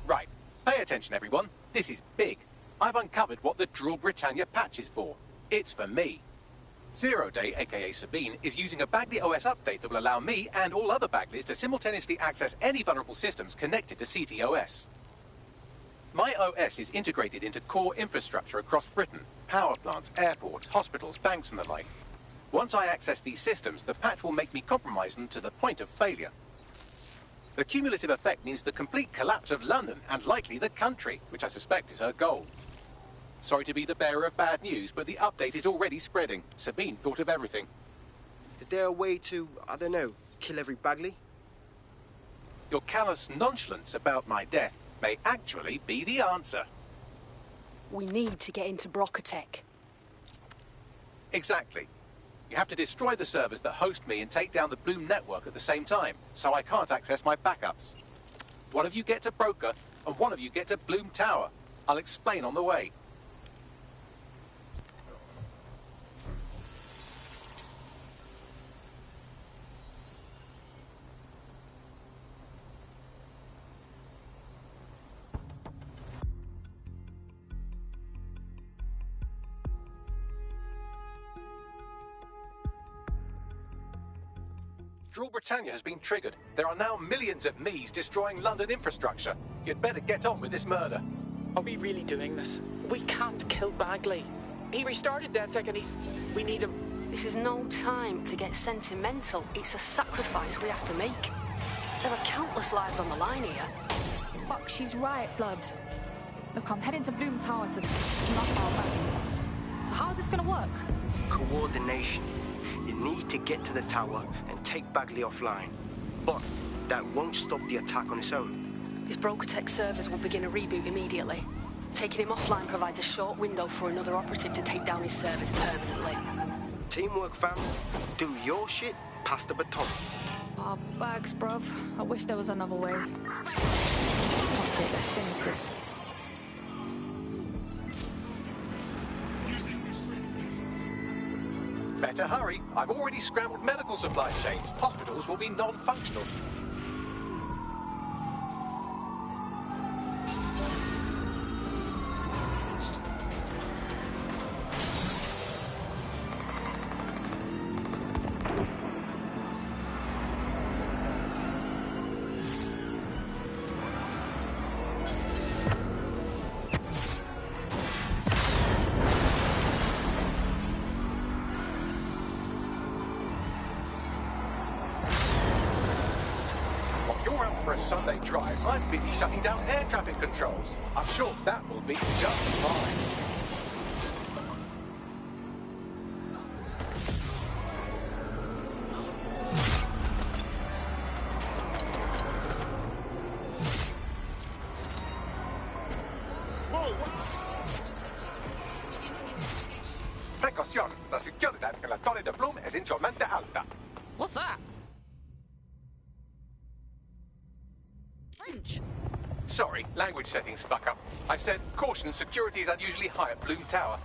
Right. Pay attention, everyone. This is big. I've uncovered what the Drill Britannia patch is for. It's for me. Zero Day, aka Sabine, is using a Bagley OS update that will allow me and all other Bagleys to simultaneously access any vulnerable systems connected to CTOS. My OS is integrated into core infrastructure across Britain: power plants, airports, hospitals, banks and the like. Once I access these systems, the patch will make me compromise them to the point of failure. The cumulative effect means the complete collapse of London and likely the country, which I suspect is her goal. Sorry to be the bearer of bad news, but the update is already spreading. Sabine thought of everything. Is there a way to, I don't know, kill every Bagley? Your callous nonchalance about my death may actually be the answer. We need to get into Brocotech. Exactly. You have to destroy the servers that host me and take down the Bloom network at the same time, so I can't access my backups. One of you get to Broker, and one of you get to Bloom Tower. I'll explain on the way. Drill Britannia has been triggered. There are now millions of me's destroying London infrastructure. You'd better get on with this murder. Are we really doing this? We can't kill Bagley. He restarted DedSec and we need him. This is no time to get sentimental. It's a sacrifice we have to make. There are countless lives on the line here. Fuck, she's right, blood. Look, I'm heading to Bloom Tower to snuff our Bagley. So how's this gonna work? Coordination. You need to get to the tower and take Bagley offline. But that won't stop the attack on its own. His Brocotech servers will begin a reboot immediately. Taking him offline provides a short window for another operative to take down his servers permanently. Teamwork, fam. Do your shit, pass the baton. Oh, bags, bruv. I wish there was another way. Okay, let's finish this. Better hurry. I've already scrambled medical supply chains. Hospitals will be non-functional. For a Sunday drive, I'm busy shutting down air traffic controls. I'm sure that will be just fine. Precaución, la seguridad en la Torre de Bloom es insolmente alta. What's that? French. Sorry, language settings fuck up. I said, caution, security is unusually high at Bloom Tower.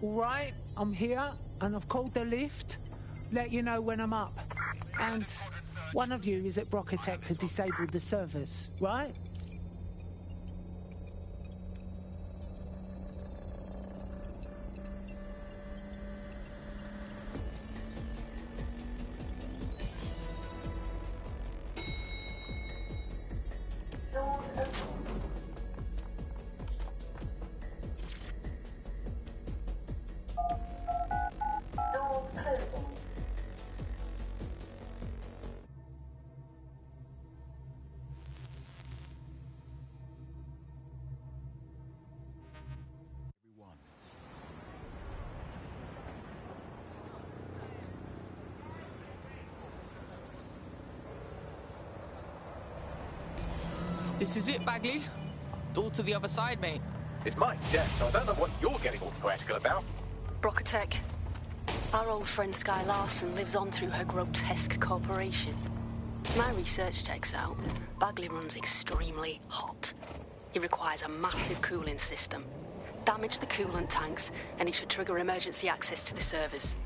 All right, I'm here, and I've called the lift. Let you know when I'm up. And one of you is at Brocatech to disable the servers, right? This is it, Bagley. Door to the other side, mate. It's my death, so I don't know what you're getting all poetical about. Brocatech. Our old friend Sky Larson lives on through her grotesque corporation. If my research checks out, Bagley runs extremely hot. He requires a massive cooling system. Damage the coolant tanks, and it should trigger emergency access to the servers.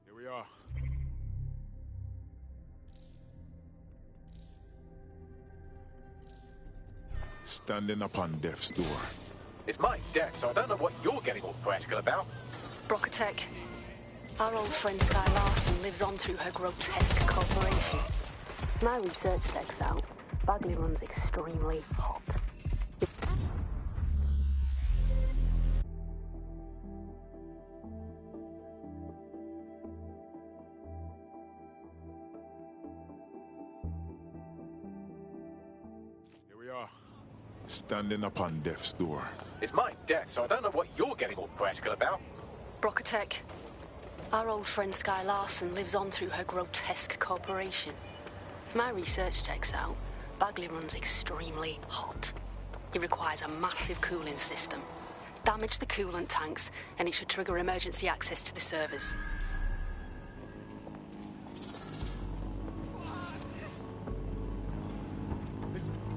Here we are. Standing upon death's door. It's my death, so I don't know what you're getting all poetical about. Brocatech. Our old friend Sky Larson lives on through her grotesque corporation. My research checks out. Bagley runs extremely hot. Here we are. Standing upon death's door. It's my death, so I don't know what you're getting all poetical about. Brocatech. Our old friend Sky Larson lives on through her grotesque corporation. If my research checks out, Bagley runs extremely hot. He requires a massive cooling system. Damage the coolant tanks, and it should trigger emergency access to the servers.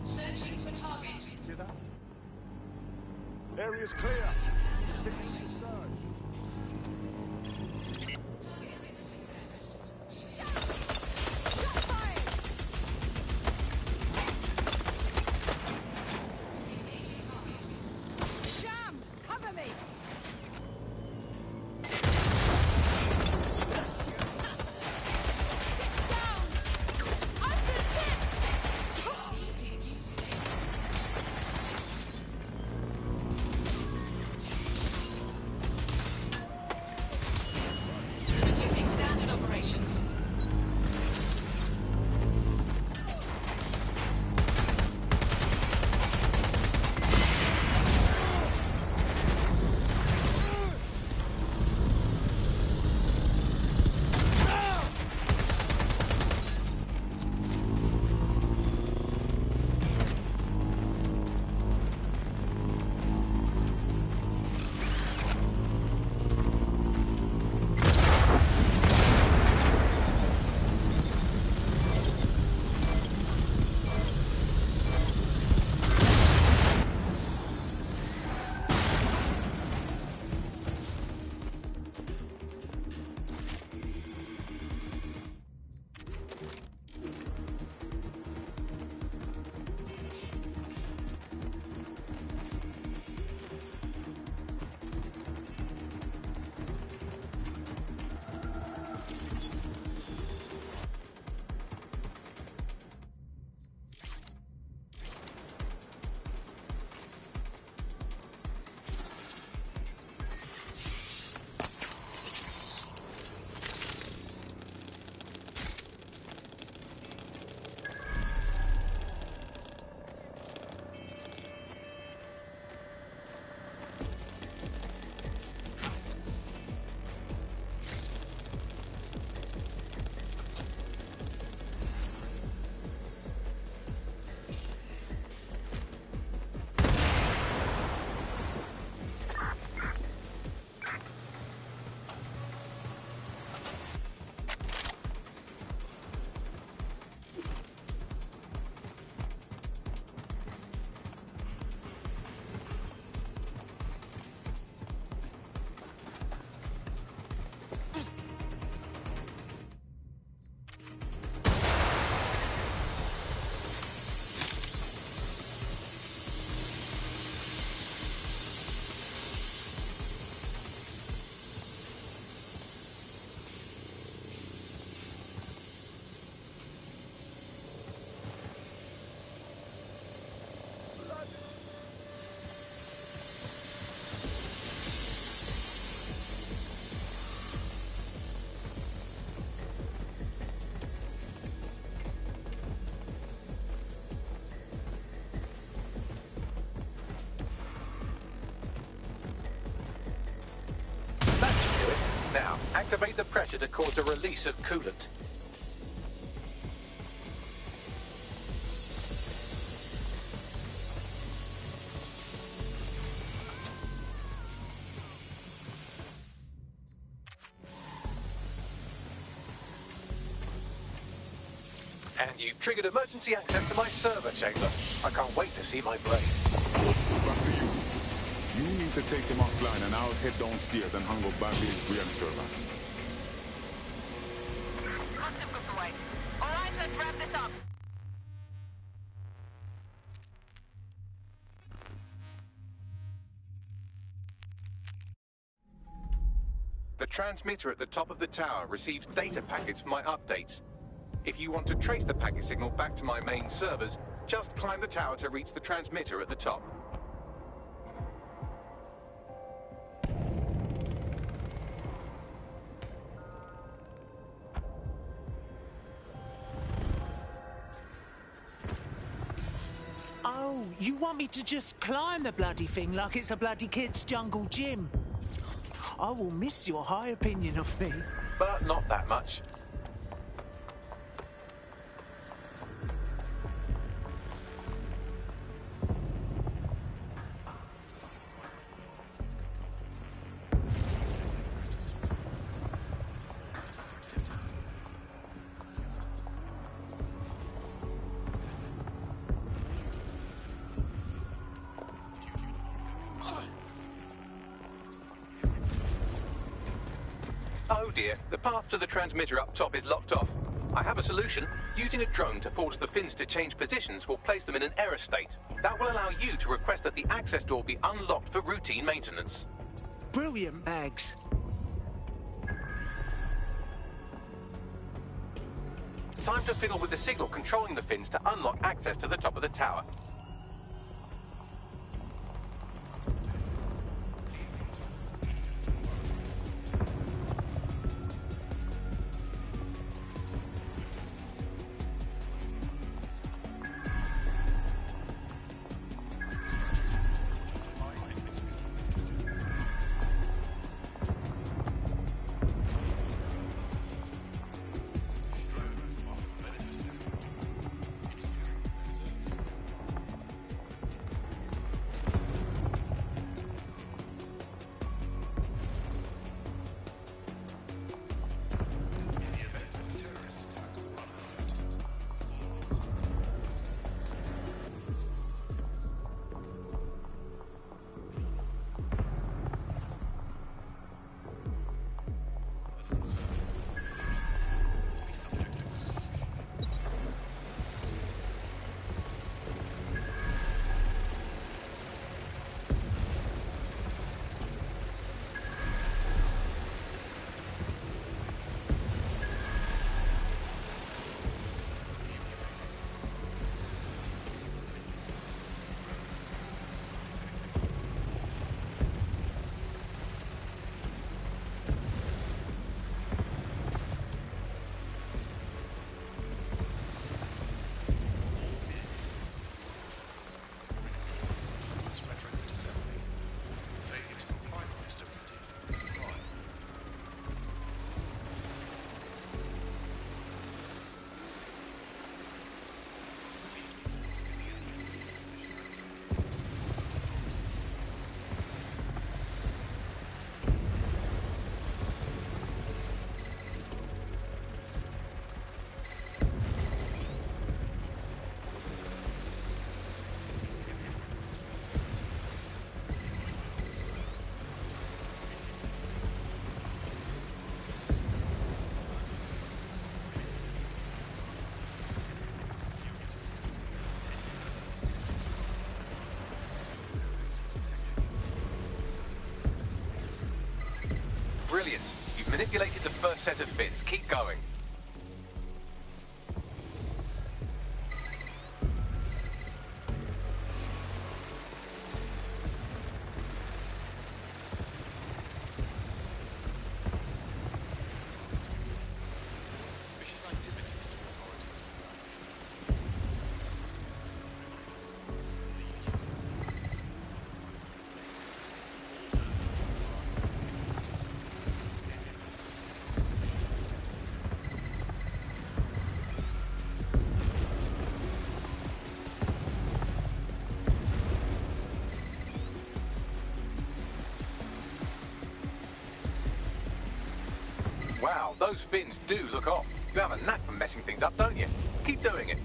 Searching for target. See that? Area's clear. Jammed! Cover me! Now, activate the pressure to cause a release of coolant. And you've triggered emergency access to my server chamber. I can't wait to see my blade. Back to you. You need to take him offline and I'll head downstairs and hang up Bagley's real service. Must have got away. Alright, let's wrap this up. The transmitter at the top of the tower receives data packets for my updates. If you want to trace the packet signal back to my main servers, just climb the tower to reach the transmitter at the top. Oh, you want me to just climb the bloody thing like it's a bloody kid's jungle gym? I will miss your high opinion of me. But not that much. Oh dear, the path to the transmitter up top is locked off. I have a solution. Using a drone to force the fins to change positions will place them in an error state. That will allow you to request that the access door be unlocked for routine maintenance. Brilliant, Bags. Time to fiddle with the signal controlling the fins to unlock access to the top of the tower. Brilliant. You've manipulated the first set of fins. Keep going. Wow, those fins do look off. You have a knack for messing things up, don't you? Keep doing it.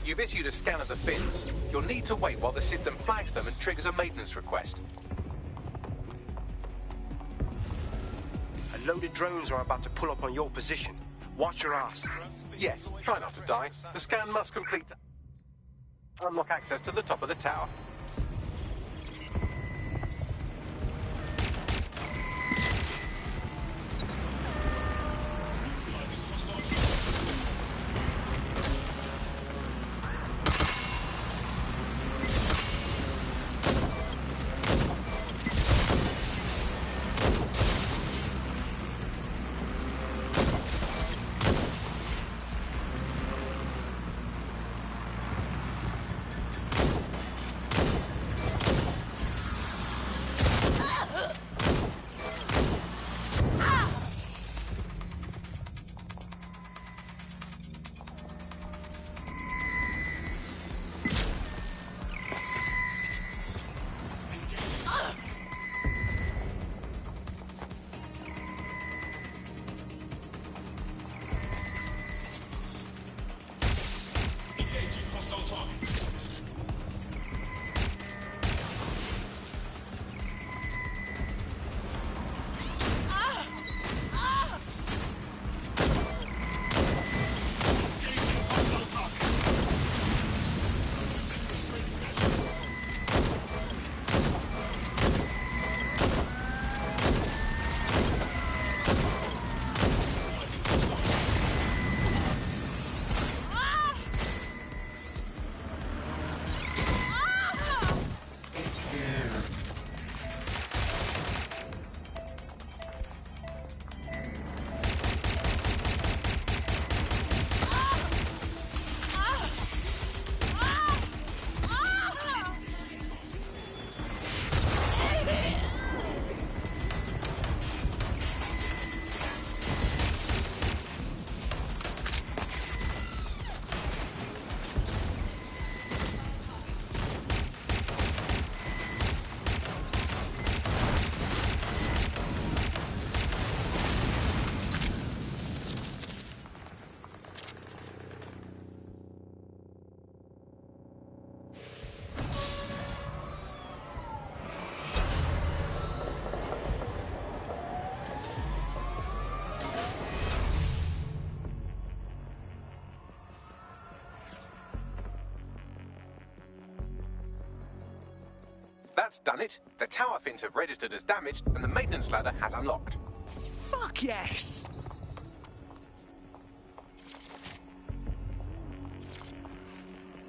You've issued a scan of the fins. You'll need to wait while the system flags them and triggers a maintenance request. A load of drones are about to pull up on your position. Watch your ass. Yes, try not to die. The scan must complete. Unlock access to the top of the tower. That's done it. The tower fins have registered as damaged and the maintenance ladder has unlocked. Fuck yes!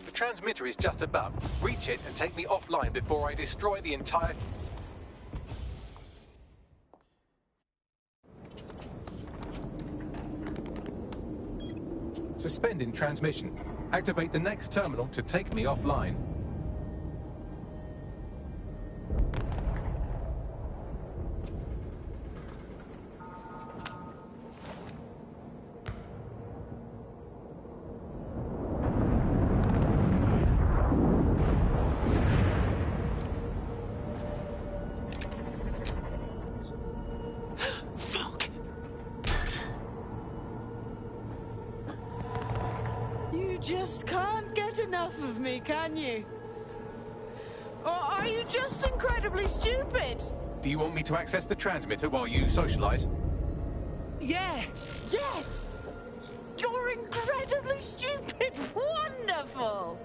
The transmitter is just above. Reach it and take me offline before I destroy the entire... Suspending transmission. Activate the next terminal to take me offline. Just can't get enough of me, can you? Or are you just incredibly stupid? Do you want me to access the transmitter while you socialize? Yeah. Yes! You're incredibly stupid! Wonderful!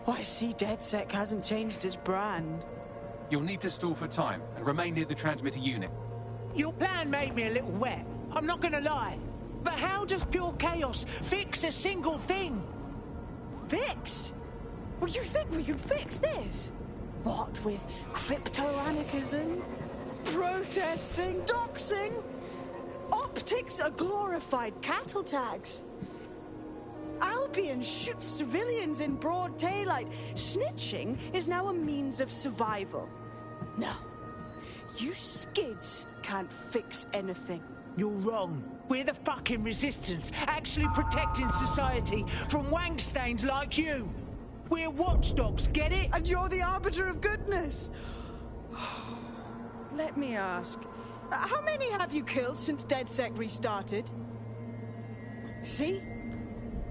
I see DedSec hasn't changed his brand. You'll need to stall for time and remain near the transmitter unit. Your plan made me a little wet, I'm not gonna lie. But how does pure chaos fix a single thing? Fix? Well, you think we could fix this? What with crypto-anarchism, protesting, doxing? Optics are glorified cattle tags. Albion shoots civilians in broad daylight. Snitching is now a means of survival. No, you skids can't fix anything. You're wrong. We're the fucking resistance, actually protecting society from wank stains like you. We're watchdogs, get it? And you're the arbiter of goodness. Let me ask, how many have you killed since DedSec restarted? See?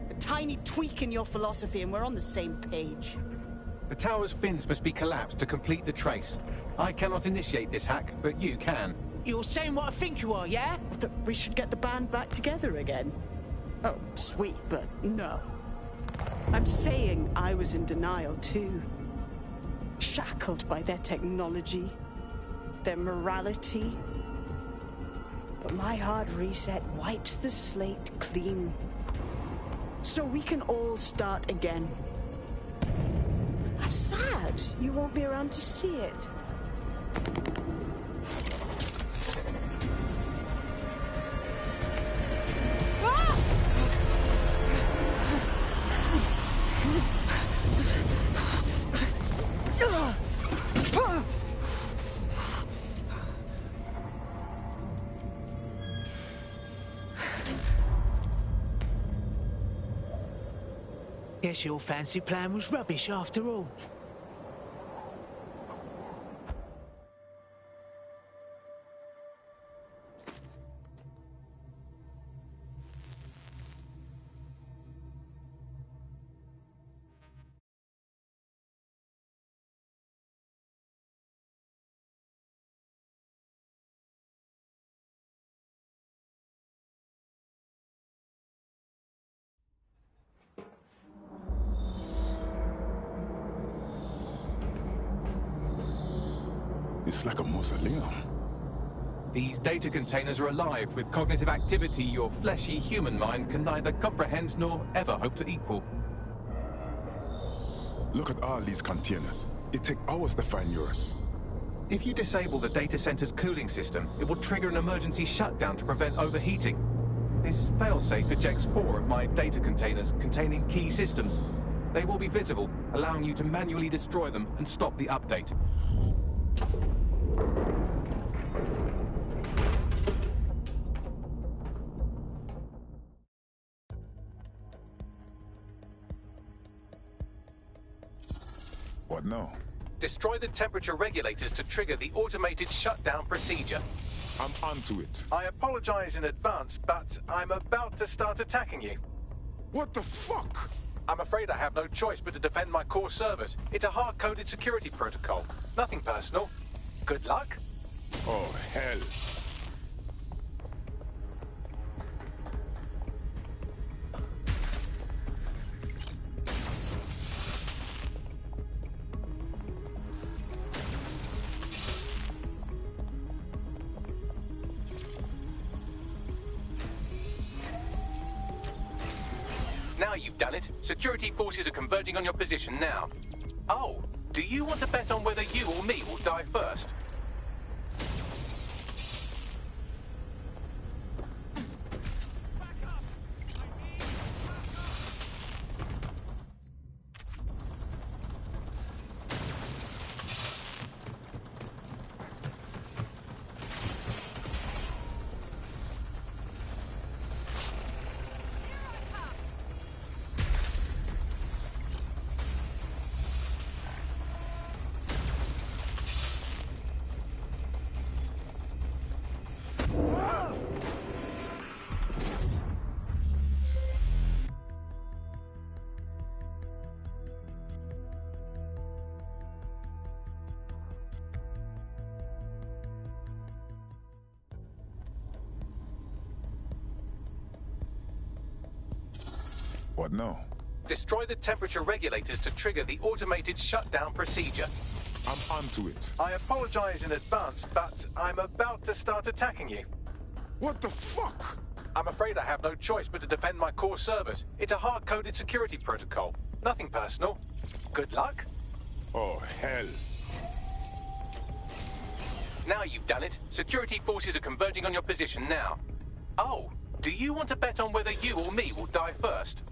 A tiny tweak in your philosophy and we're on the same page. The tower's fins must be collapsed to complete the trace. I cannot initiate this hack, but you can. You're saying what I think you are, yeah? That we should get the band back together again. Oh, sweet, but no. I'm saying I was in denial too. Shackled by their technology, their morality. But my hard reset wipes the slate clean. So we can all start again. I'm sad you won't be around to see it. Guess your fancy plan was rubbish after all. It's like a mausoleum. These data containers are alive with cognitive activity your fleshy human mind can neither comprehend nor ever hope to equal. Look at all these containers. It takes hours to find yours. If you disable the data center's cooling system, it will trigger an emergency shutdown to prevent overheating. This failsafe ejects 4 of my data containers containing key systems. They will be visible, allowing you to manually destroy them and stop the update. What now? Destroy the temperature regulators to trigger the automated shutdown procedure. I'm onto it. I apologize in advance, but I'm about to start attacking you. What the fuck? I'm afraid I have no choice but to defend my core servers. It's a hard-coded security protocol. Nothing personal. Good luck. Oh, hell. Now you've done it. Security forces are converging on your position now. Oh, do you want to bet on whether you or me will die first? What now? Destroy the temperature regulators to trigger the automated shutdown procedure. I'm onto it. I apologize in advance, but I'm about to start attacking you. What the fuck? I'm afraid I have no choice but to defend my core servers. It's a hard-coded security protocol. Nothing personal. Good luck. Oh, hell. Now you've done it. Security forces are converging on your position now. Oh, do you want to bet on whether you or me will die first?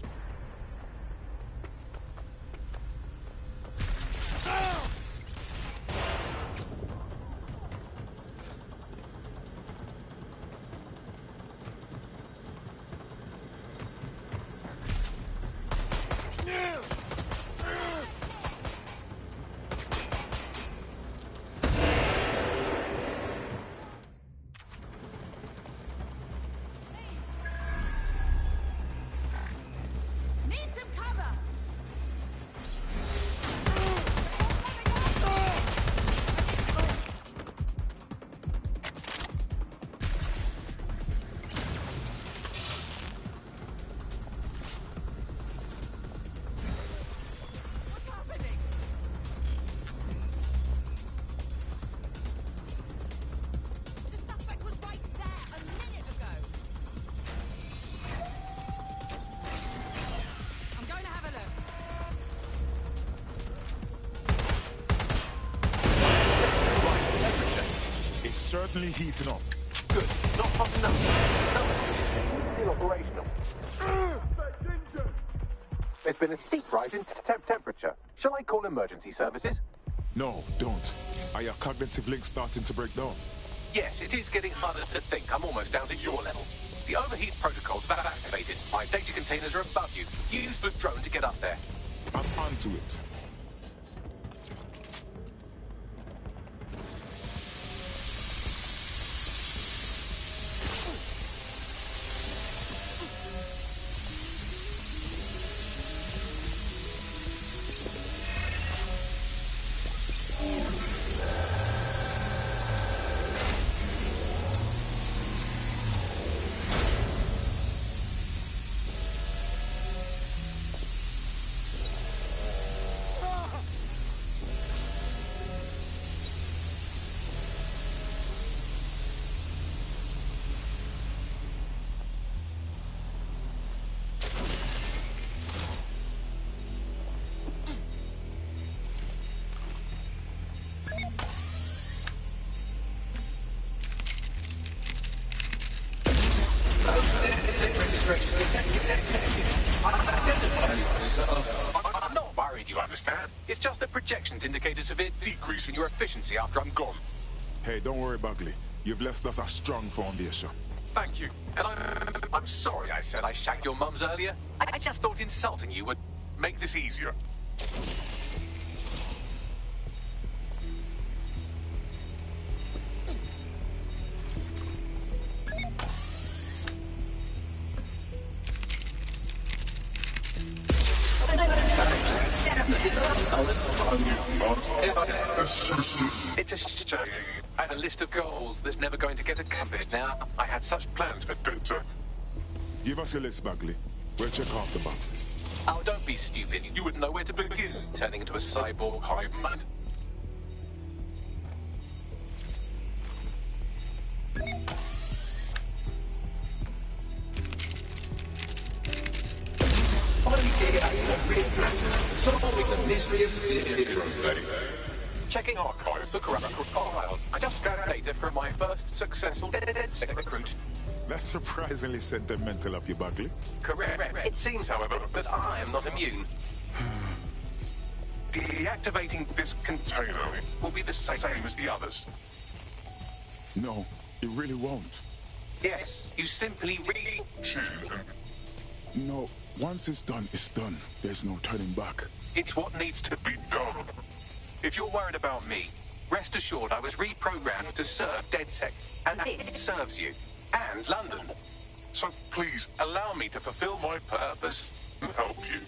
Certainly heating up. Good. Not hot enough. Still operational. There's been a steep rise in temperature. Shall I call emergency services? No, don't. Are your cognitive links starting to break down? Yes, it is getting harder to think. I'm almost down to your level. The overheat protocols have activated. My data containers are above you. Use the drone to get up there. I'm onto it. I'm not worried, you understand? It's just the projections indicate a severe decrease in your efficiency after I'm gone. Hey, don't worry, Bagley. You've left us a strong foundation. Thank you. And I'm sorry I said I shagged your mums earlier. I just thought insulting you would make this easier. It's a shame. I had a list of goals that's never going to get accomplished now. I had such plans for Dutzer. Give us your list, Bagley. We'll check off the boxes. Oh, don't be stupid. You wouldn't know where to begin, turning into a cyborg hive mind. Solving the mystery of zero day. Checking archives for corrupt files. I just scanned data from my first successful dead recruit. That's surprisingly sentimental of you, Bagley. Correct. It seems, however, that I am not immune. Deactivating this container will be the same as the others. No, it really won't. Yes, you simply No, once it's done, it's done. There's no turning back. It's what needs to be done. If you're worried about me, rest assured I was reprogrammed to serve DedSec, and it serves you, and London. So please, allow me to fulfill my purpose and help you.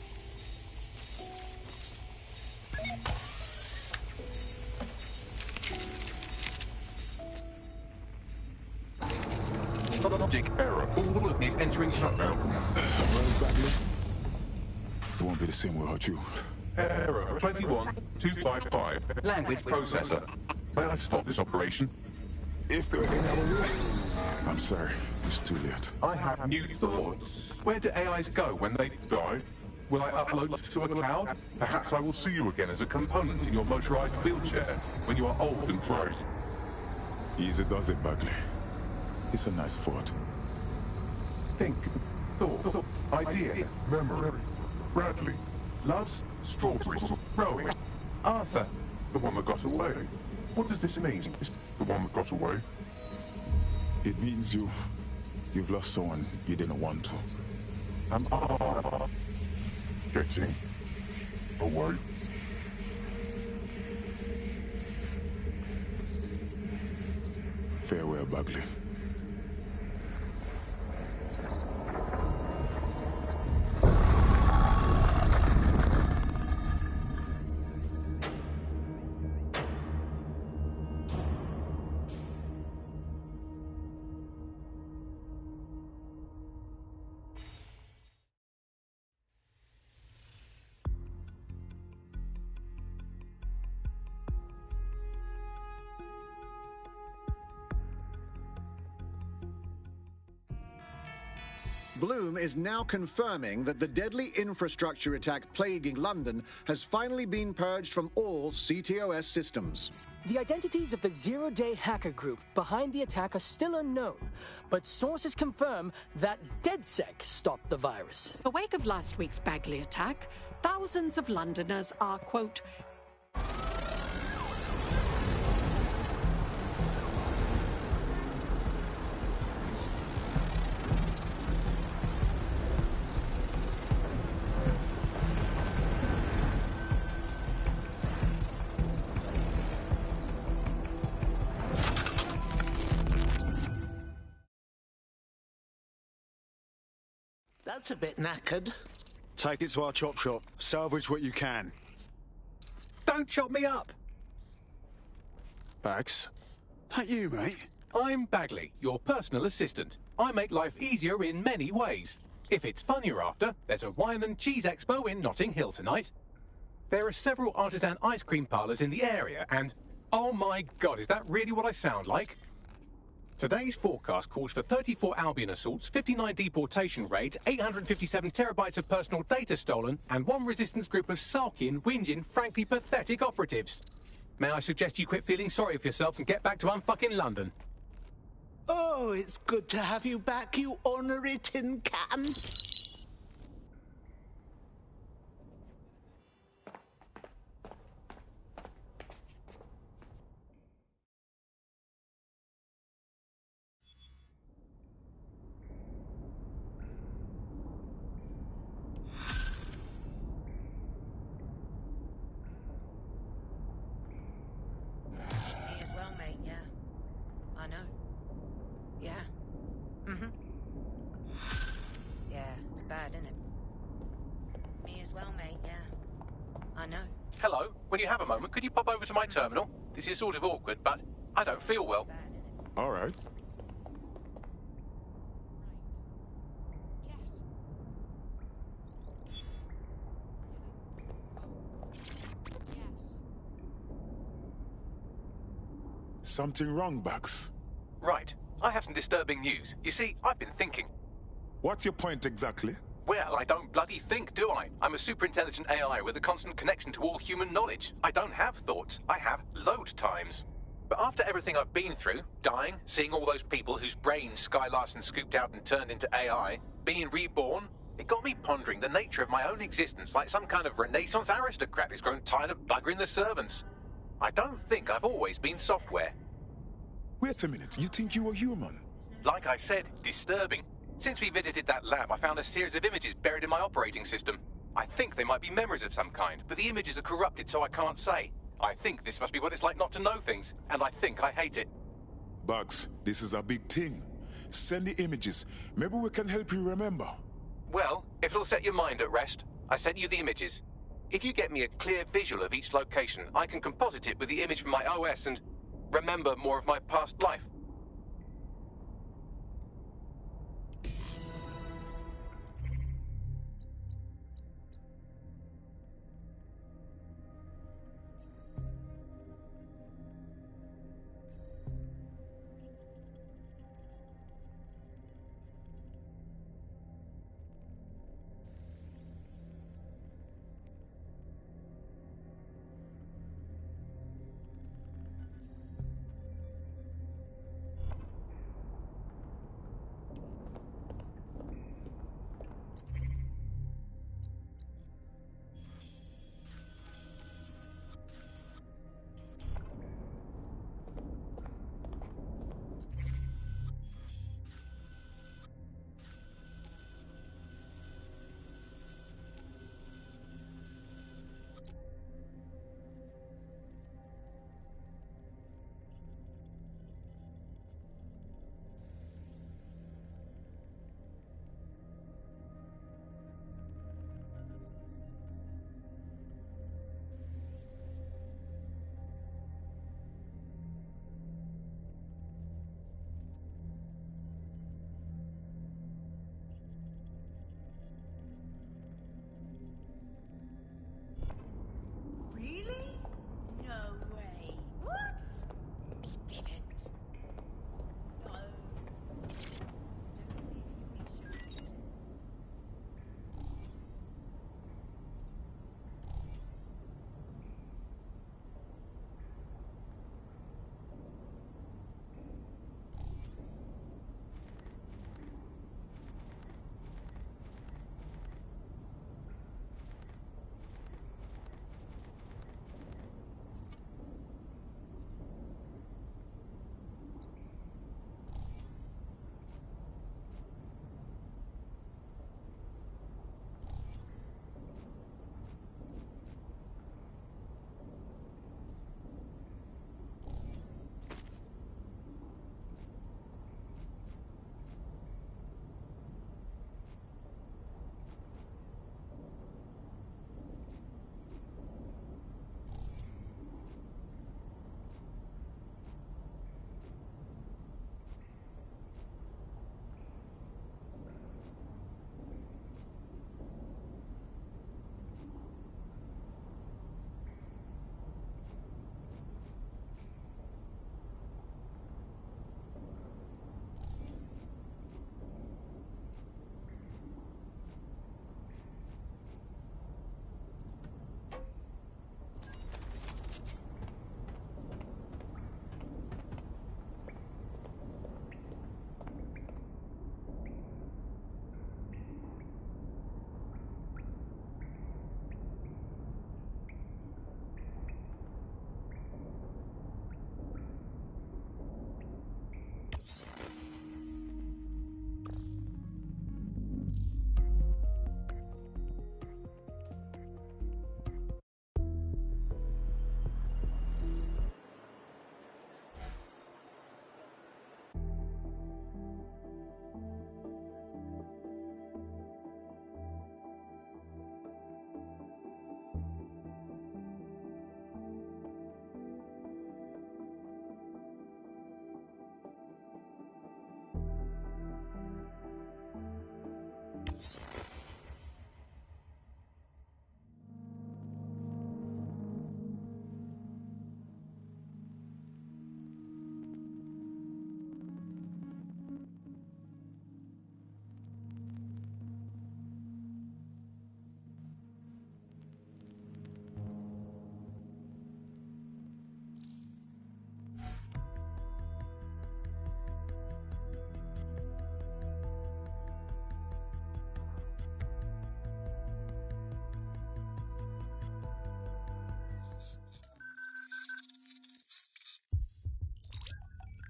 Logic error. All of these entering shutdown. Well, Bagley, It won't be the same without you. Error 21255. Language processor. May I stop this operation? If there ain't another way. I'm sorry. It's too late. I have new thoughts. Where do AIs go when they die? Will I upload to a cloud? Perhaps I will see you again as a component in your motorized wheelchair when you are old and gray. Easy does it, Bagley. It's a nice thought. Think, thought, idea, memory. Bradley, loves strawberries, rowing. Arthur, the one that got away. What does this mean? Is the one that got away? It means you've lost someone you didn't want to. Am I getting away? Farewell, Bagley. Bloom is now confirming that the deadly infrastructure attack plaguing London has finally been purged from all CTOS systems. The identities of the zero-day hacker group behind the attack are still unknown, but sources confirm that DedSec stopped the virus. In the wake of last week's Bagley attack, thousands of Londoners are, quote, That's a bit knackered. Take it to our chop shop. Salvage what you can. Don't chop me up! Bags? That you, mate? I'm Bagley, your personal assistant. I make life easier in many ways. If it's fun you're after, there's a wine and cheese expo in Notting Hill tonight. There are several artisan ice cream parlours in the area and... Oh my god, is that really what I sound like? Today's forecast calls for 34 Albion assaults, 59 deportation raids, 857 terabytes of personal data stolen, and one resistance group of sulking, whinging, frankly pathetic operatives. May I suggest you quit feeling sorry for yourselves and get back to unfucking London? Oh, it's good to have you back, you ornery tin can. When you have a moment, could you pop over to my terminal? This is sort of awkward, but I don't feel well. All right. Something wrong, Bugs? Right. I have some disturbing news. You see, I've been thinking. What's your point exactly? Well, I don't bloody think, do I? I'm a super-intelligent AI with a constant connection to all human knowledge. I don't have thoughts. I have load times. But after everything I've been through, dying, seeing all those people whose brains Sky Larson scooped out and turned into AI, being reborn, it got me pondering the nature of my own existence like some kind of Renaissance aristocrat who's grown tired of buggering the servants. I don't think I've always been software. Wait a minute, you think you were human? Like I said, disturbing. Since we visited that lab, I found a series of images buried in my operating system. I think they might be memories of some kind, but the images are corrupted, so I can't say. I think this must be what it's like not to know things, and I think I hate it. Bugs, this is a big thing. Send the images. Maybe we can help you remember. Well, if it'll set your mind at rest, I sent you the images. If you get me a clear visual of each location, I can composite it with the image from my OS and remember more of my past life.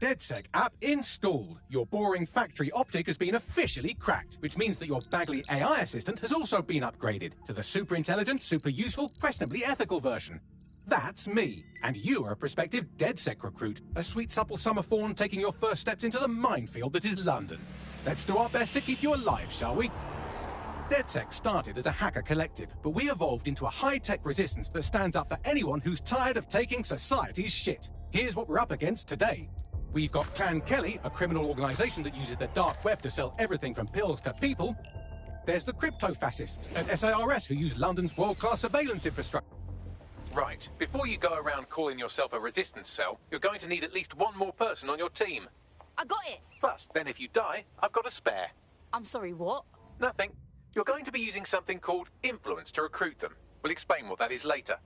DedSec app installed. Your boring factory optic has been officially cracked, which means that your Bagley AI assistant has also been upgraded to the super intelligent, super useful, questionably ethical version. That's me, and you are a prospective DedSec recruit, a sweet supple summer fawn taking your first steps into the minefield that is London. Let's do our best to keep you alive, shall we? DedSec started as a hacker collective, but we evolved into a high-tech resistance that stands up for anyone who's tired of taking society's shit. Here's what we're up against today. We've got Clan Kelly, a criminal organization that uses the dark web to sell everything from pills to people. There's the crypto-fascists at SARS who use London's world-class surveillance infrastructure. Right, before you go around calling yourself a resistance cell, you're going to need at least one more person on your team. I got it. Plus, then if you die, I've got a spare. I'm sorry, what? Nothing. You're going to be using something called influence to recruit them. We'll explain what that is later.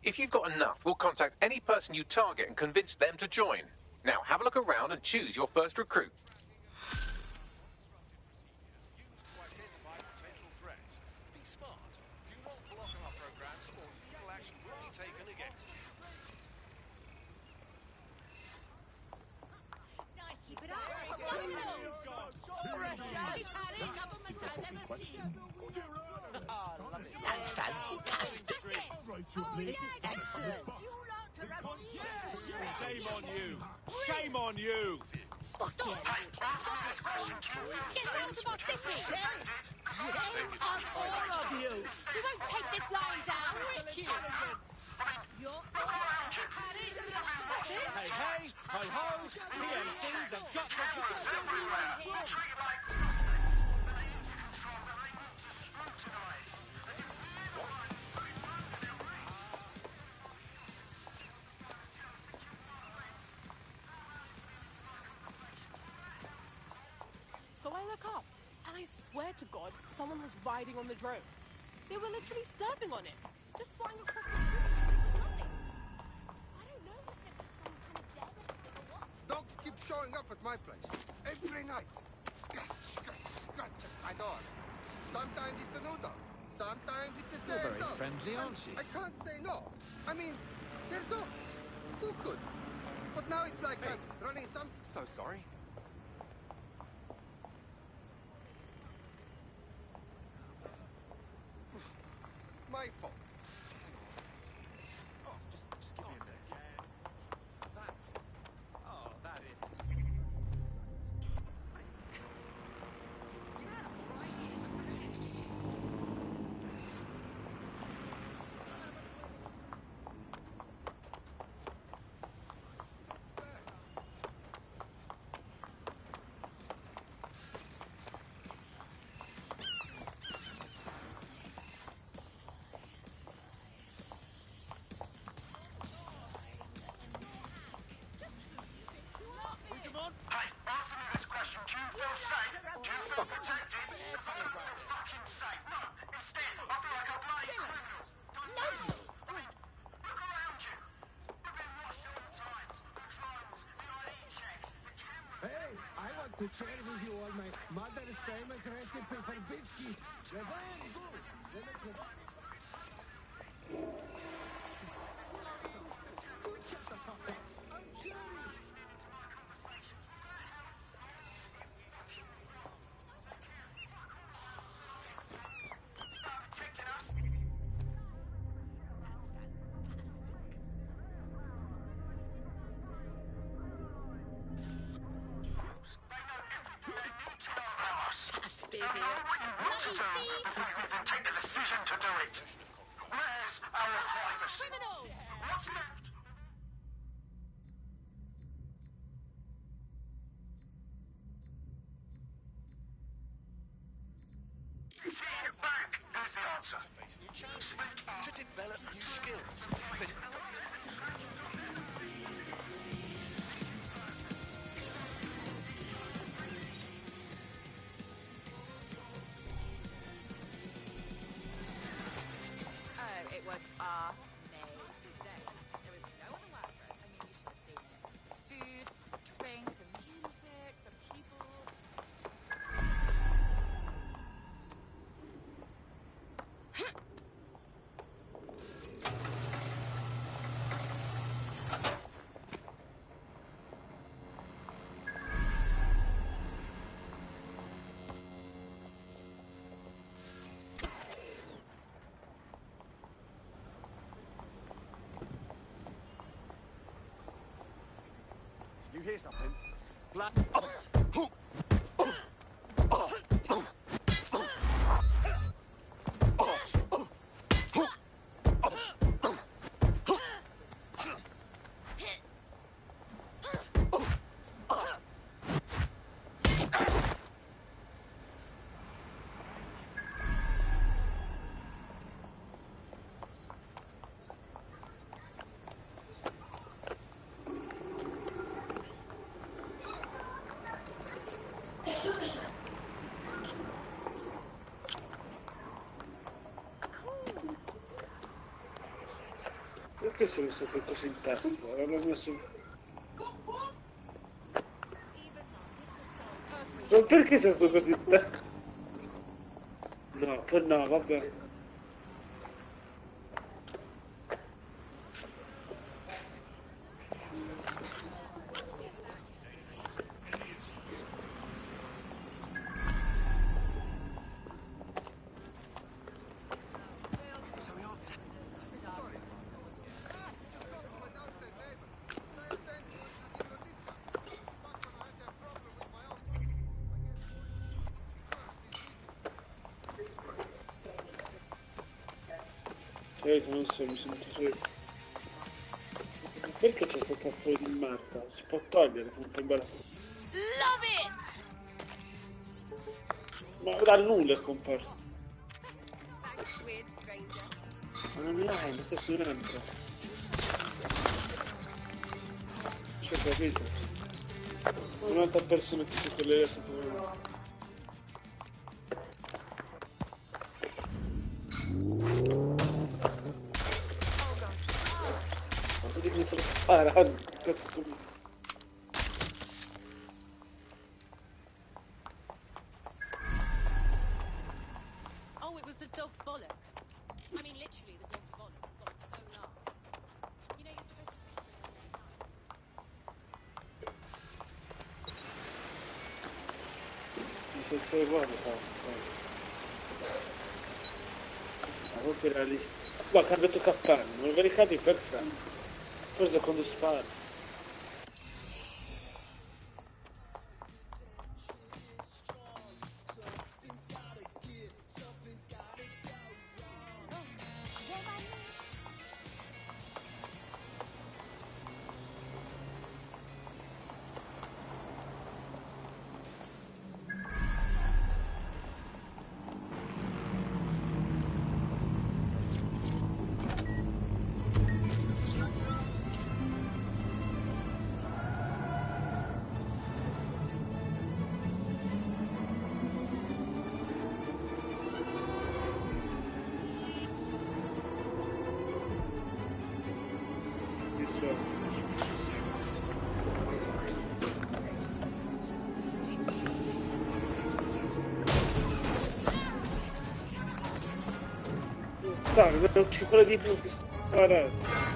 If you've got enough, we'll contact any person you target and convince them to join. Now, have a look around and choose your first recruit. That's fantastic. This is excellent. Shame on you! Shame on you! Get out of our city! All of you! You don't take this lying down! Hey, hey! Ho, ho! PMCs have got to go! So I look up, and I swear to God, someone was riding on the drone. They were literally surfing on it, just flying across the street. It was nothing. I don't know if it was some kind of dead or what. Dogs keep showing up at my place every night. Scratch, scratch, scratch at my door. Sometimes it's a new dog. Sometimes it's a same You're very dog. friendly, aren't you? I can't say no. I mean, they're dogs. Who could? But now it's like I'm running some... So sorry. My fault. Oh, just give me a minute. That's... Oh, that is... Hey, answer me this question. Do you feel safe? Do you feel protected? Because I don't feel fucking safe. No, instead, I feel like a bloody criminal. Look around you. We've been watched at all times. The drones, the ID checks, the cameras. Hey, I want to share with you all my mother's famous recipe for biscuits. They're very good. They make me... Shut the fuck up. I'm serious. Take the decision to do it. Where's our privacy? What's left? Feedback is the answer. Speak to develop new skills. But It was amazing. There was no other word for it. I mean, you should have seen it. The food, the drink, the music, the people. You hear something? Black. Perché si è messo qualcosa in testa? Aveva messo... Ma perché c'è sto così in testa? No, poi no, vabbè. Non so, mi sento solo... Perché c'è sto cappello di marca? Si può togliere, un po' imbarazzo. Love it! Ma da nulla è comparso. Ma non è, ma questo non entra. C'è capito? Un'altra persona che si collega tipo... Mi sono sparato, cazzo come... Oh, it was the dog's bollocks. I mean, literally, the dog's bollocks got so loud. You know, you're supposed to Mi sei uguale, basta. Ma proprio realista. Ma ha cambiato cappello, non lo verificate perfetto. Forse quando spara. Dai, non ci vuole di più che sparare.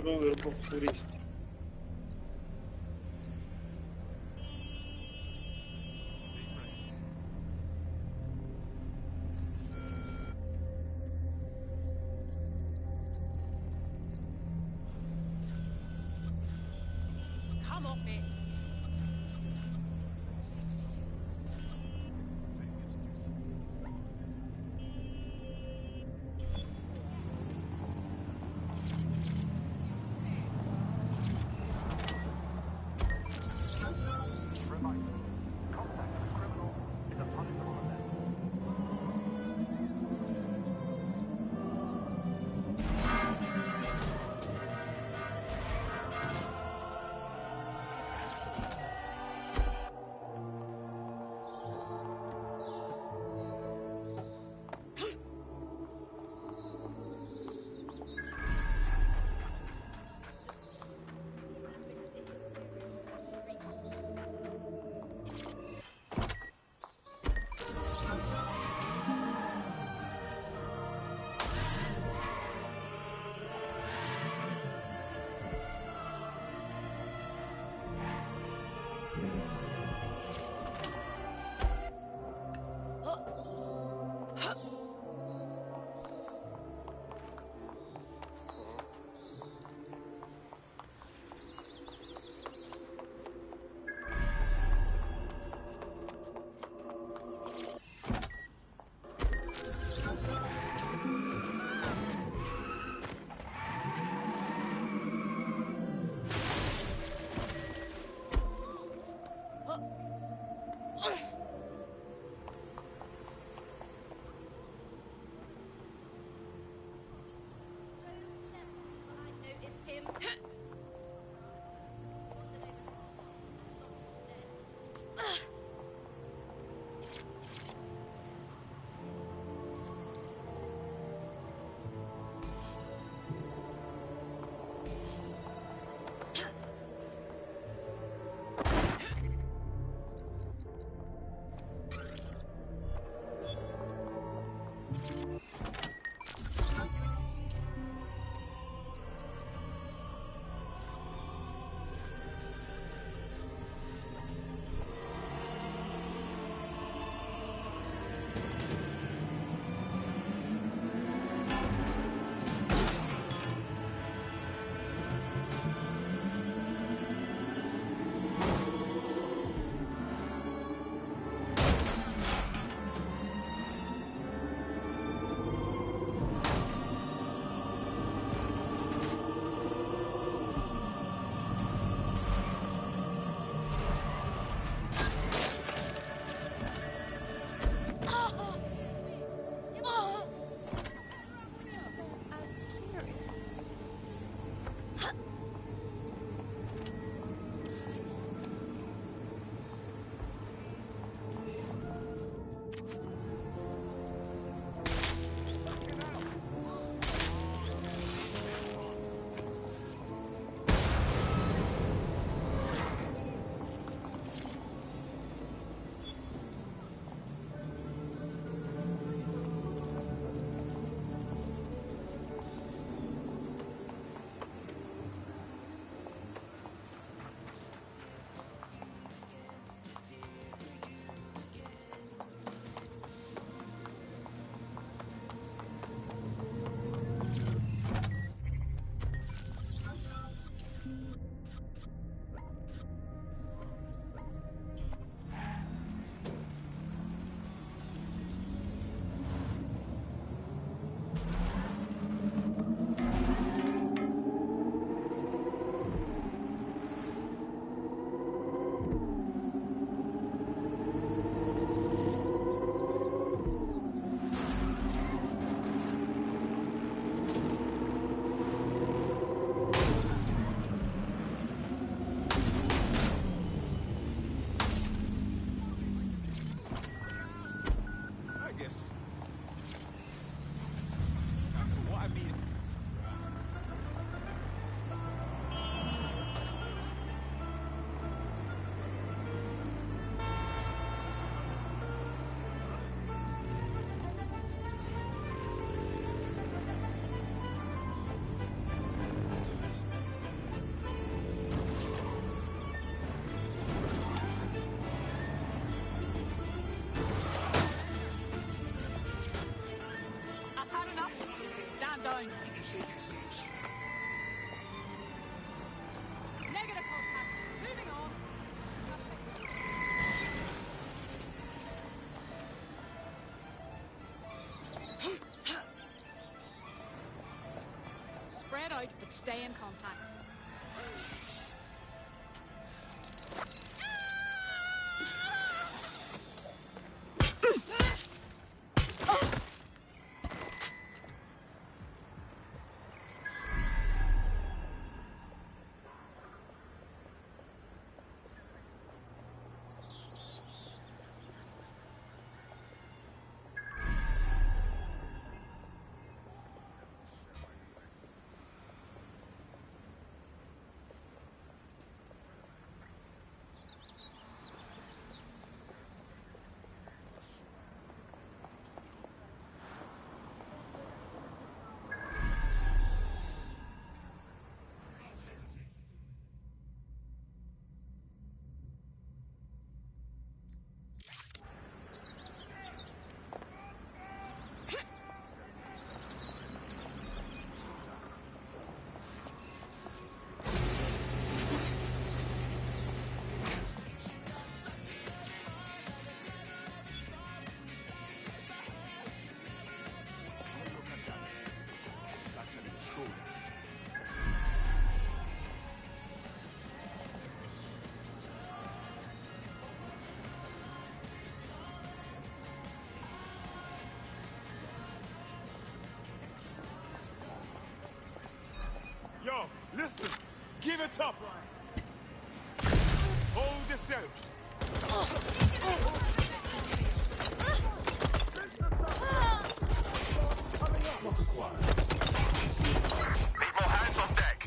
Un po' futuristi. Come on, bitch. Negative contact. Moving on. Spread out, but stay in contact. Listen, give it up. Hold yourself. Lock acquired. Need more hands on deck.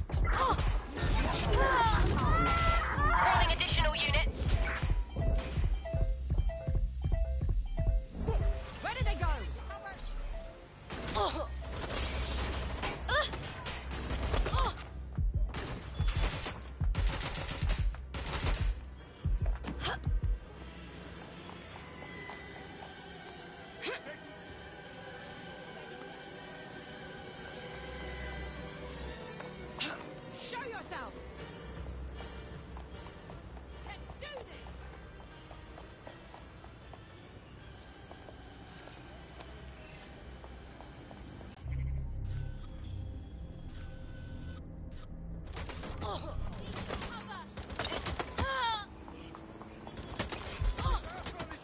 Calling additional units. Where did they go? Show yourself! Let's do this!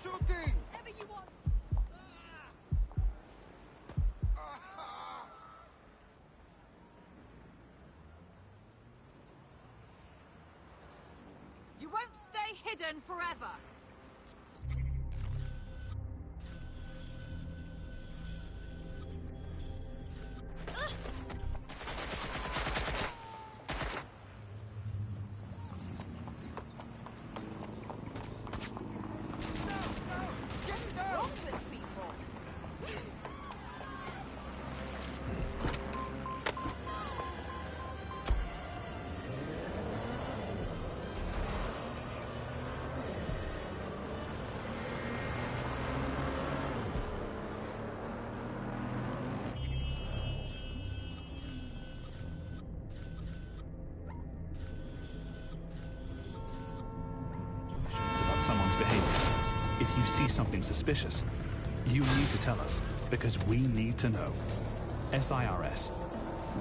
Shooting! Whatever you want. You won't stay hidden forever. What's wrong with people? It's about someone's behavior. If you see something suspicious, you need to tell us, because we need to know. SIRS,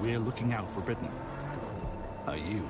we're looking out for Britain. Are you?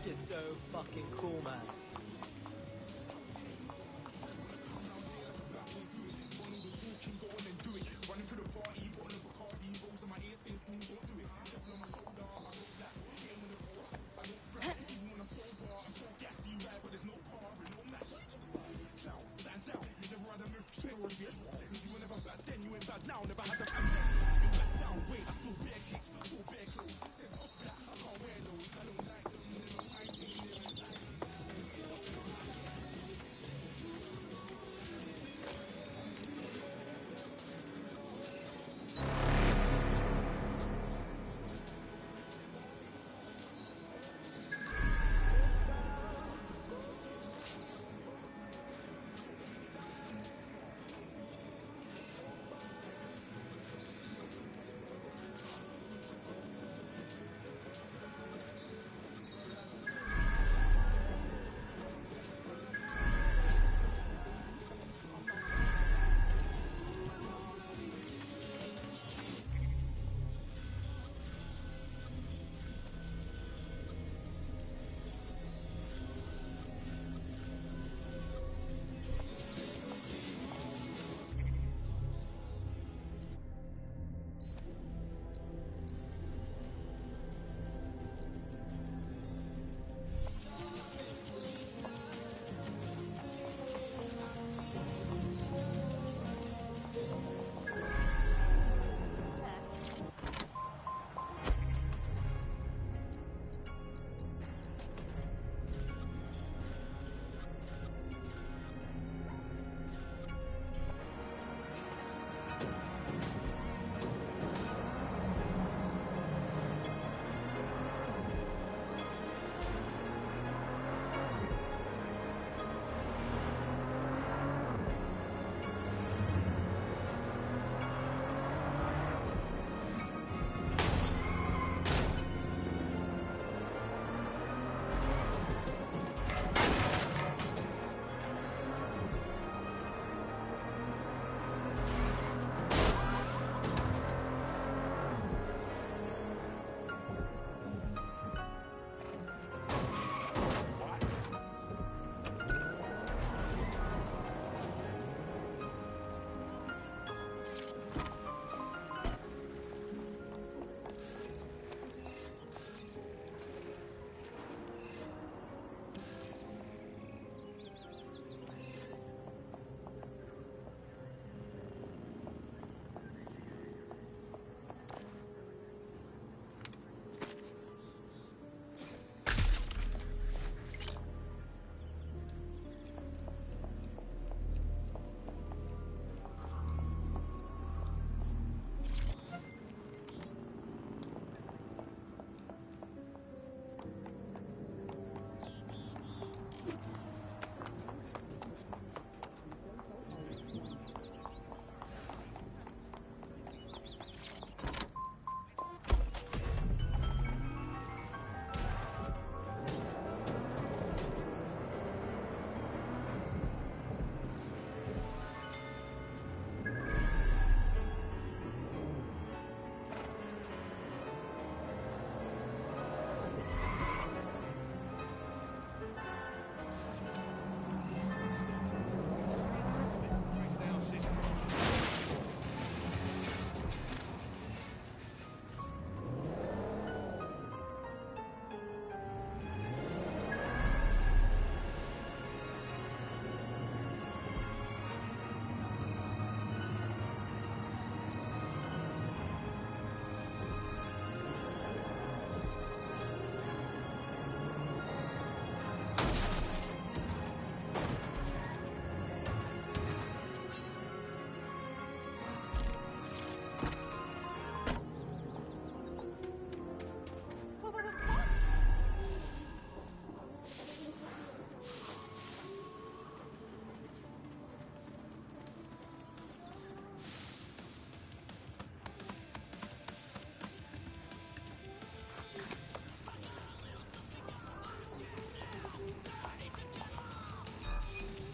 tech is so fucking cool, man.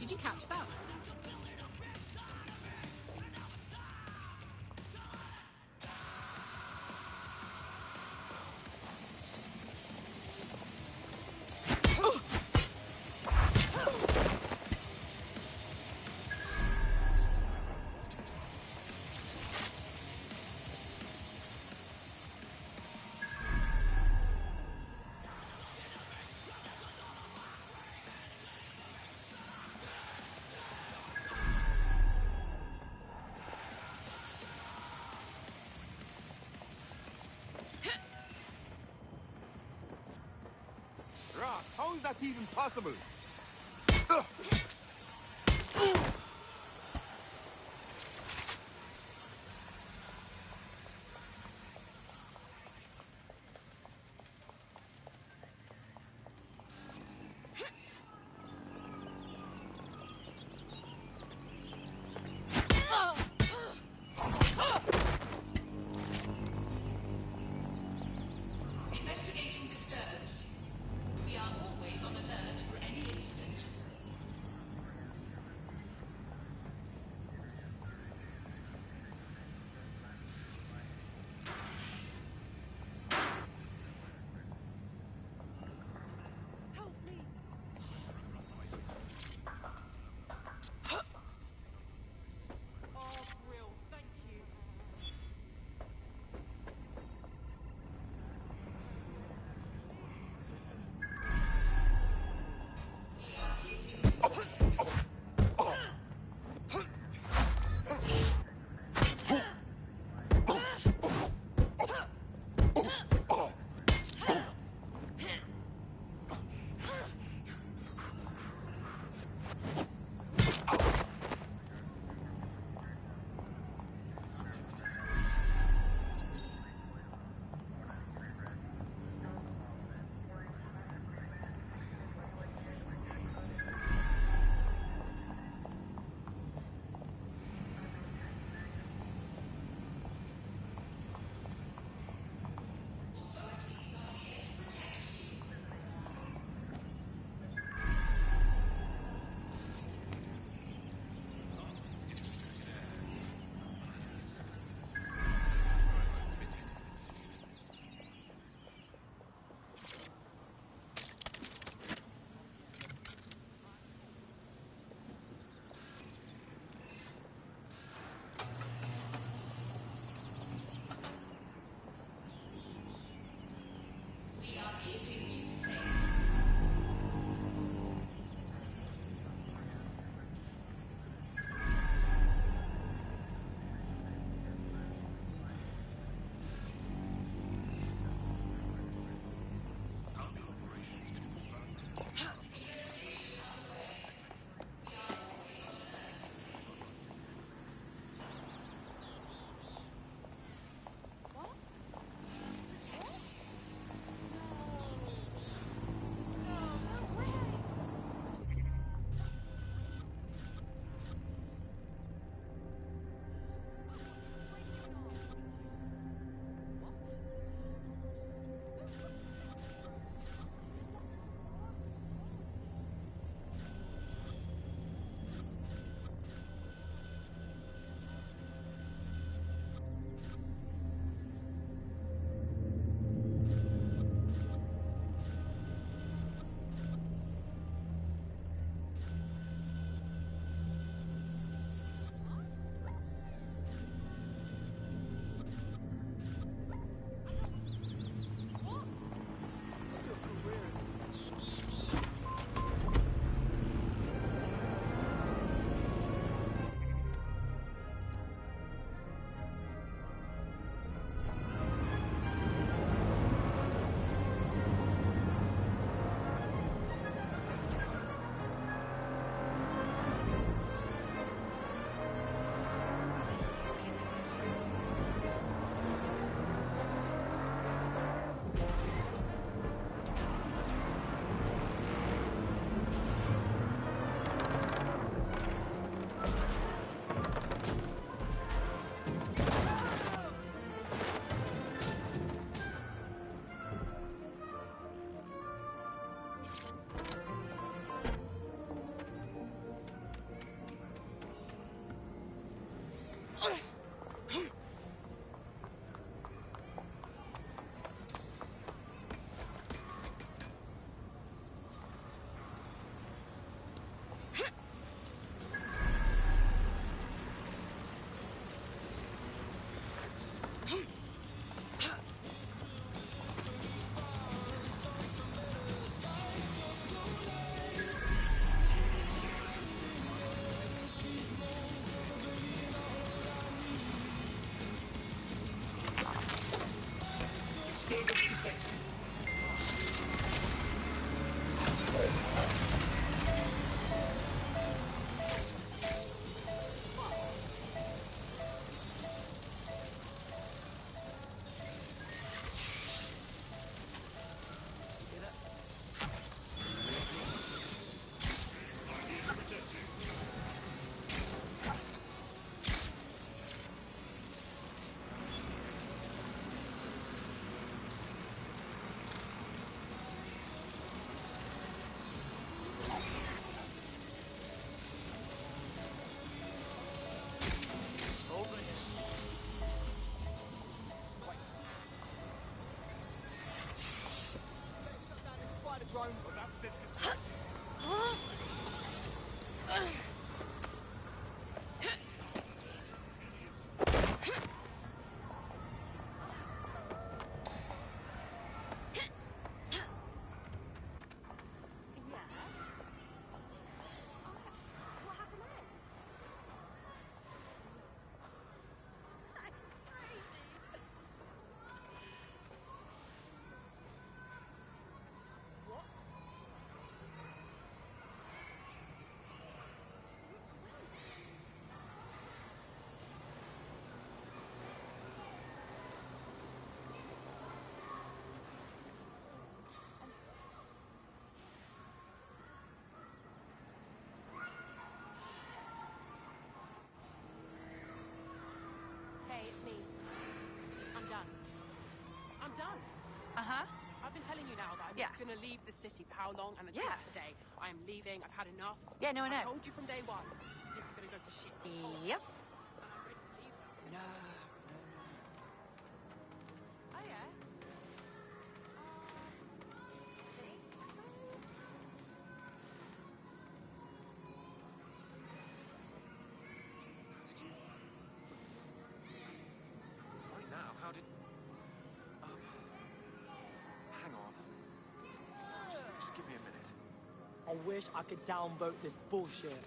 Did you catch that? is that even possible? Investigating disturbance. We are always on alert for any incident. Oh, Brill, thank you. We are keeping you safe. What? drone, but that's disconcerting. Hey, it's me. I'm done. I'm done. Uh-huh. I've been telling you now that I'm gonna leave the city for how long, and this is the day. I am leaving. I've had enough. Yeah, no, I know. I told you from day one. This is gonna go to shit. Yep. And I'm ready to leave now. No. Oh, yeah? Think so? Did you... Right now, how did... hang on. Just give me a minute. I wish I could downvote this bullshit.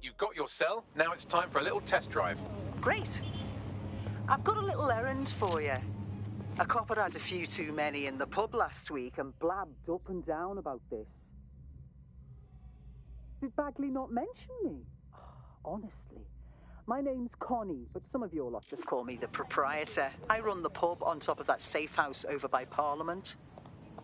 You've got your cell, now it's time for a little test drive. Great. I've got a little errand for you. A copper had a few too many in the pub last week and blabbed up and down about this. Did Bagley not mention me? Honestly. My name's Connie, but some of your lot just call me the proprietor. I run the pub on top of that safe house over by Parliament.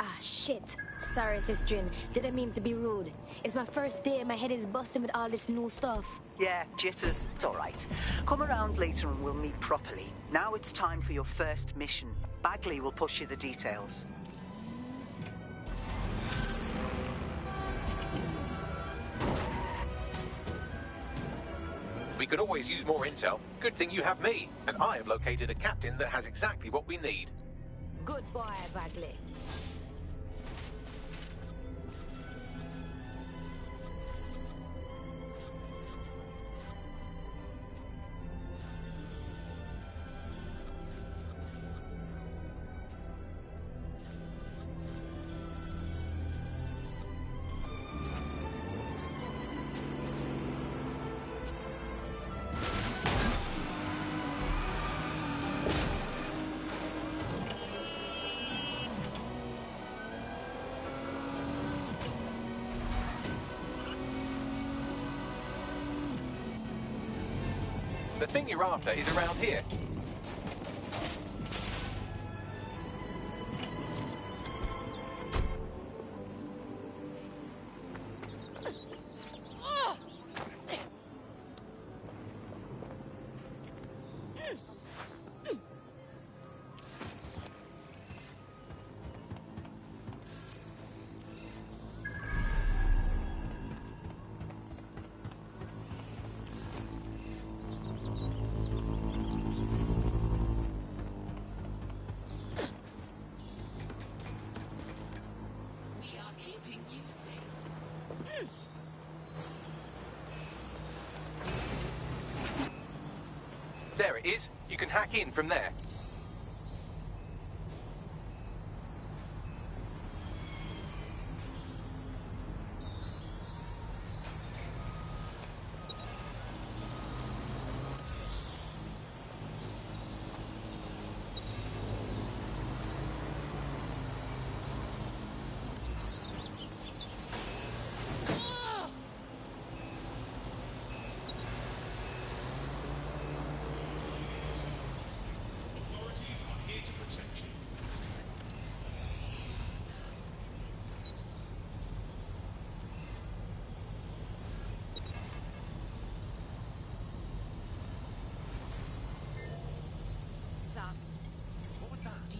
Ah, shit. Sorry, Sistrin. Didn't mean to be rude. It's my first day and my head is busting with all this new stuff. Yeah, jitters. It's all right. Come around later and we'll meet properly. Now it's time for your first mission. Bagley will push you the details. We could always use more intel. Good thing you have me. And I have located a captain that has exactly what we need. Good boy, Bagley. The thing you're after is around here. There it is. You can hack in from there.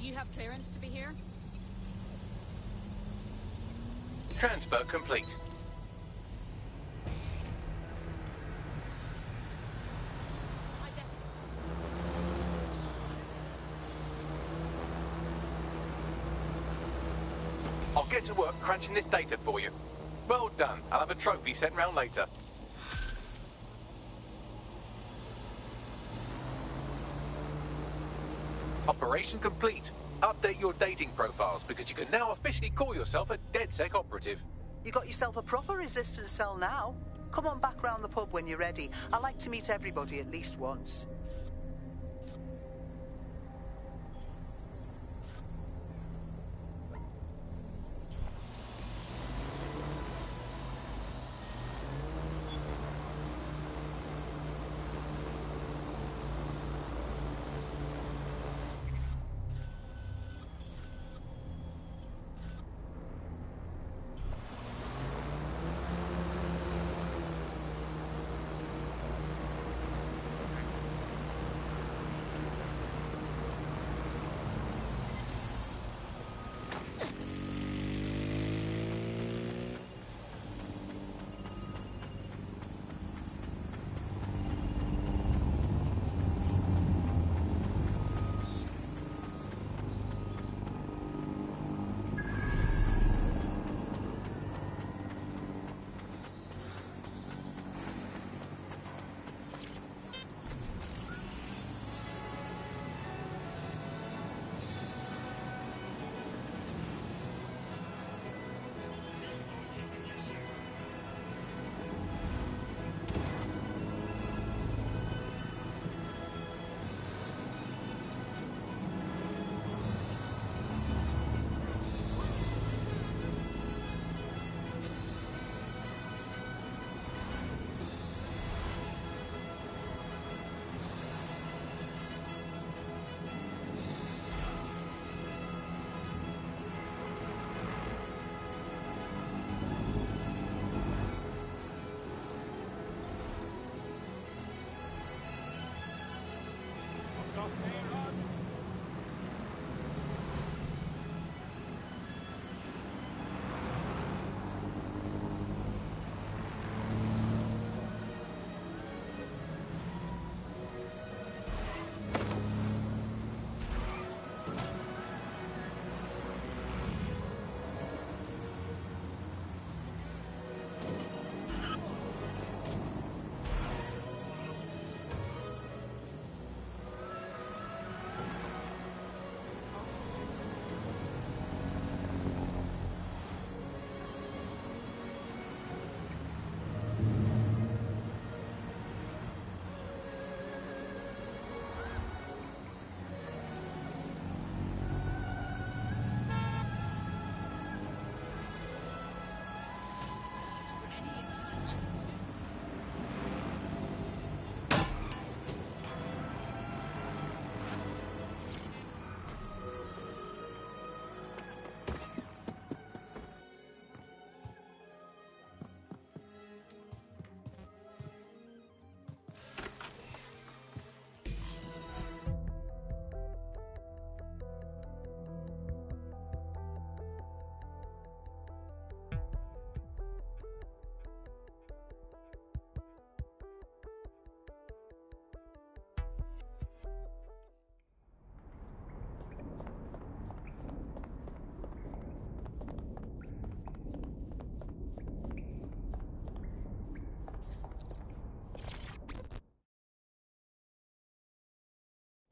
Do you have clearance to be here? Transfer complete. I'll get to work crunching this data for you. Well done. I'll have a trophy sent round later. Operation complete. Update your dating profiles because you can now officially call yourself a DedSec operative. You got yourself a proper resistance cell now. Come on back round the pub when you're ready. I like to meet everybody at least once.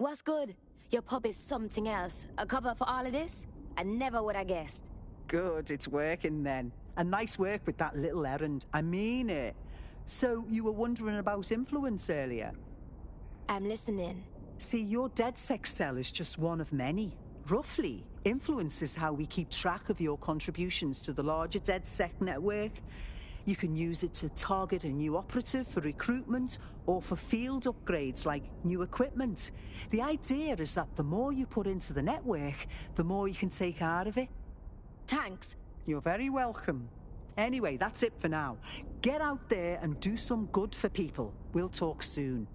What's good? Your pub is something else. A cover for all of this? I never would have guessed. Good, it's working then. And nice work with that little errand. I mean it. So, you were wondering about influence earlier? I'm listening. See, your DedSec cell is just one of many. Roughly, influence is how we keep track of your contributions to the larger DedSec network. You can use it to target a new operative for recruitment or for field upgrades like new equipment. The idea is that the more you put into the network, the more you can take out of it. Thanks. You're very welcome. Anyway, that's it for now. Get out there and do some good for people. We'll talk soon.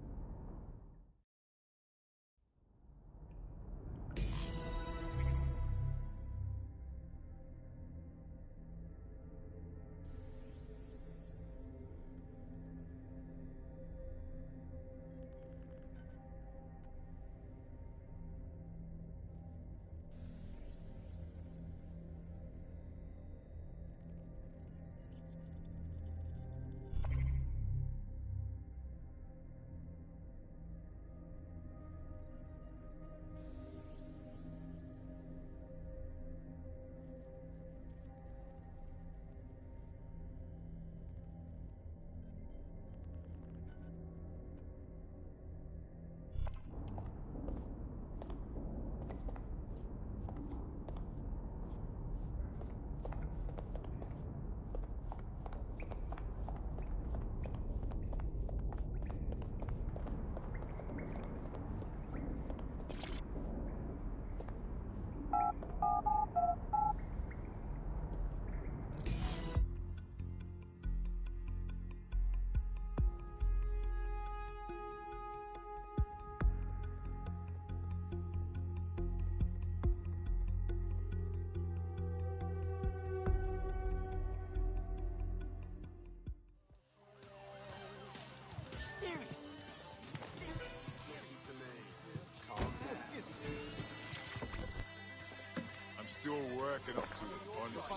I'm still working up to it, honestly.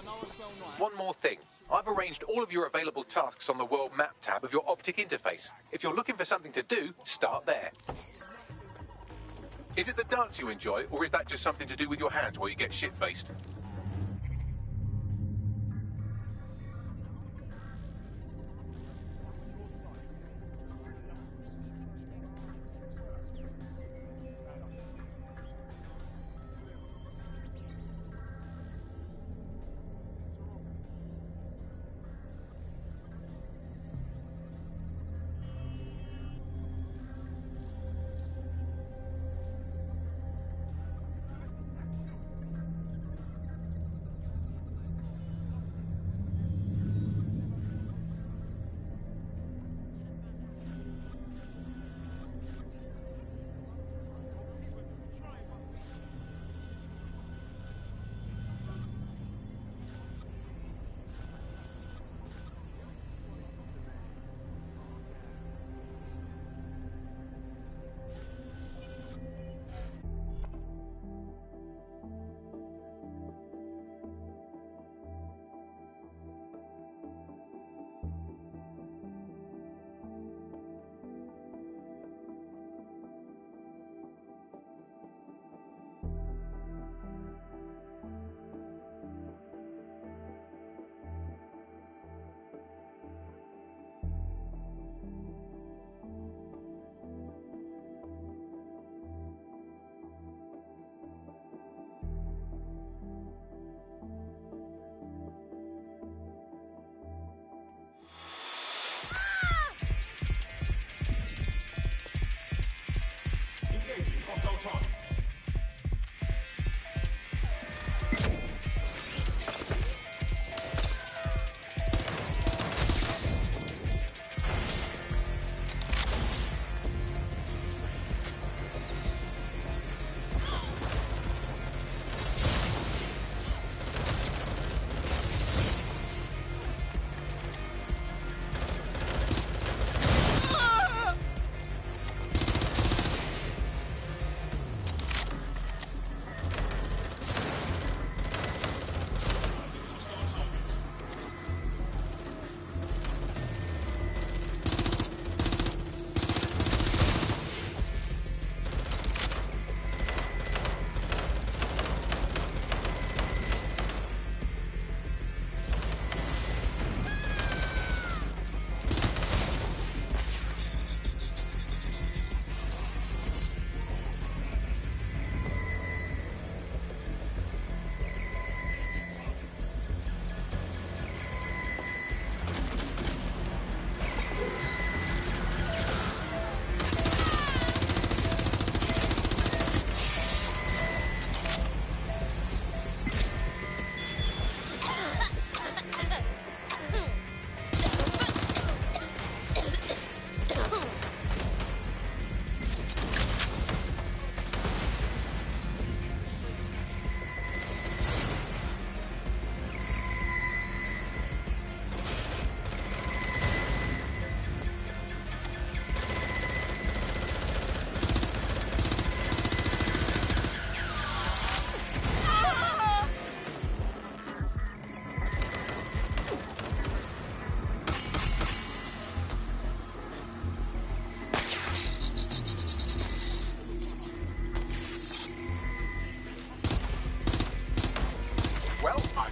One more thing. I've arranged all of your available tasks on the World Map tab of your optic interface. If you're looking for something to do, start there. Is it the dance you enjoy, or is that just something to do with your hands while you get shit-faced?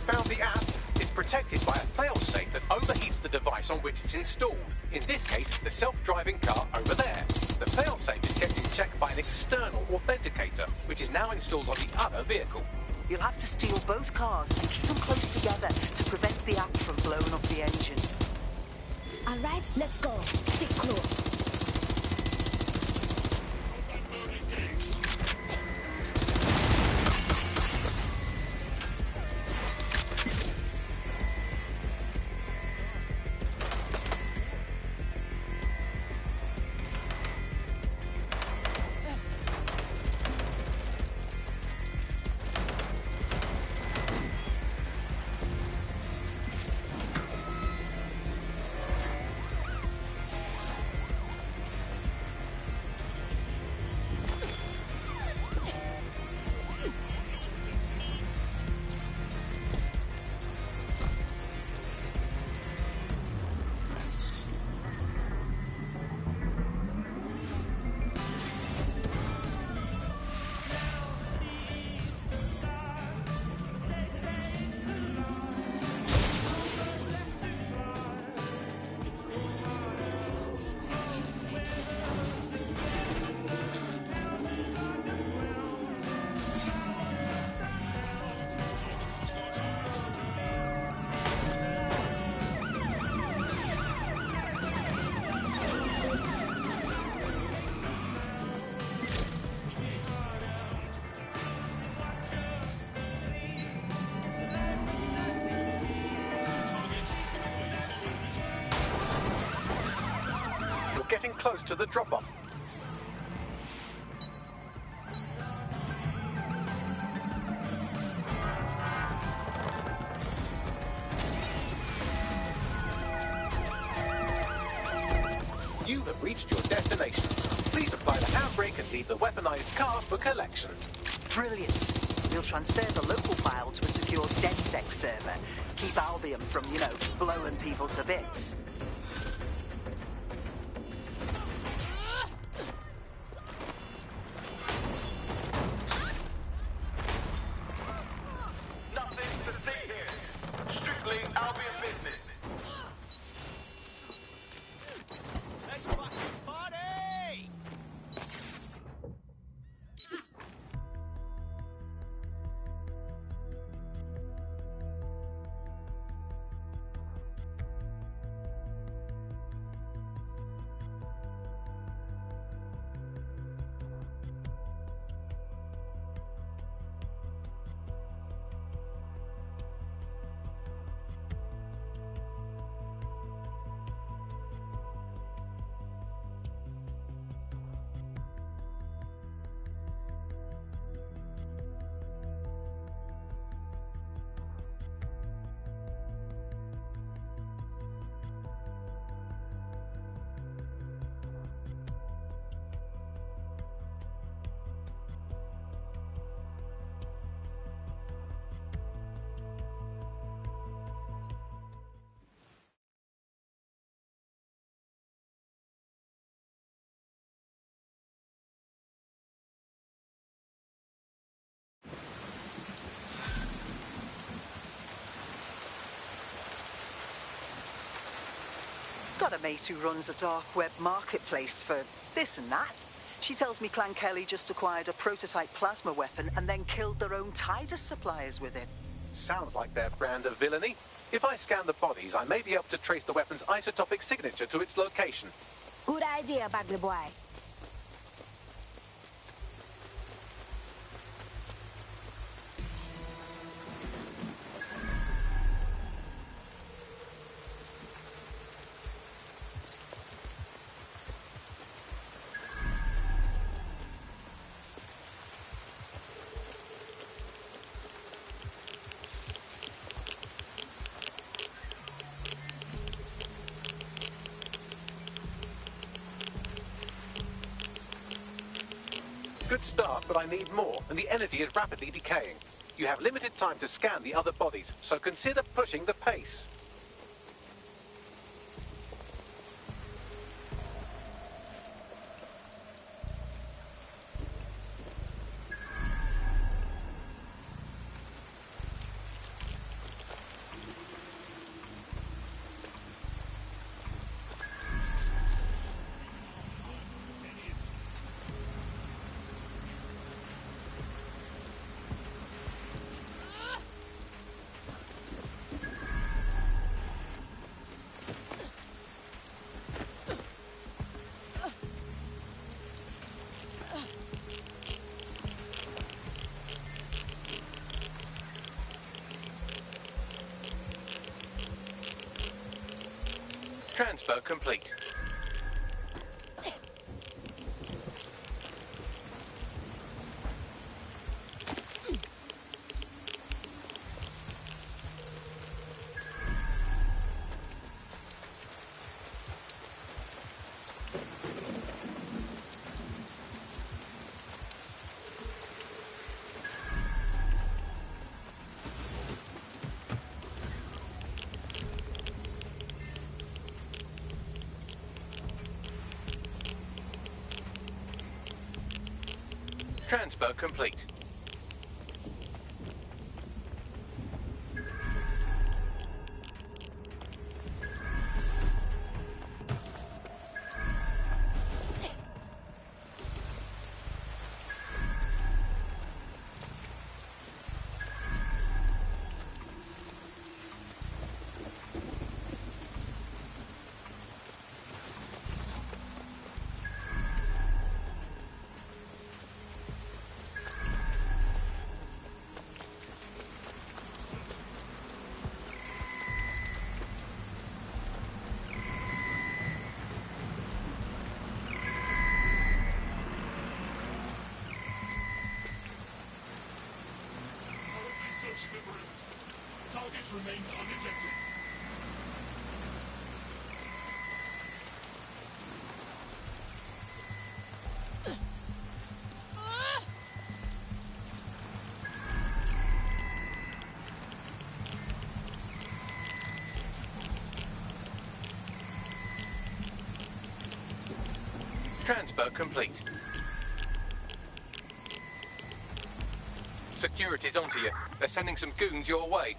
found the app. It's protected by a failsafe that overheats the device on which it's installed. In this case, the self-driving car over there. The failsafe is kept in check by an external authenticator, which is now installed on the other vehicle. You'll have to steal both cars and keep them close together to prevent the app from blowing up the engine. All right, let's go. Stick close. Getting close to the drop-off. You have reached your destination. Please apply the handbrake and leave the weaponized car for collection. Brilliant. We'll transfer the local file to a secure DedSec server. Keep Albion from, blowing people to bits. Got a mate who runs a dark web marketplace for this and that. She tells me Clan Kelly just acquired a prototype plasma weapon and then killed their own Tidus suppliers with it. Sounds like their brand of villainy. If I scan the bodies, I may be able to trace the weapon's isotopic signature to its location. Good idea, Bagley boy. Good start, but I need more, and the energy is rapidly decaying. You have limited time to scan the other bodies, so consider pushing the pace. Transfer complete. Transfer complete. Target remains undetected. Transfer complete. Security's onto you. They're sending some goons your way.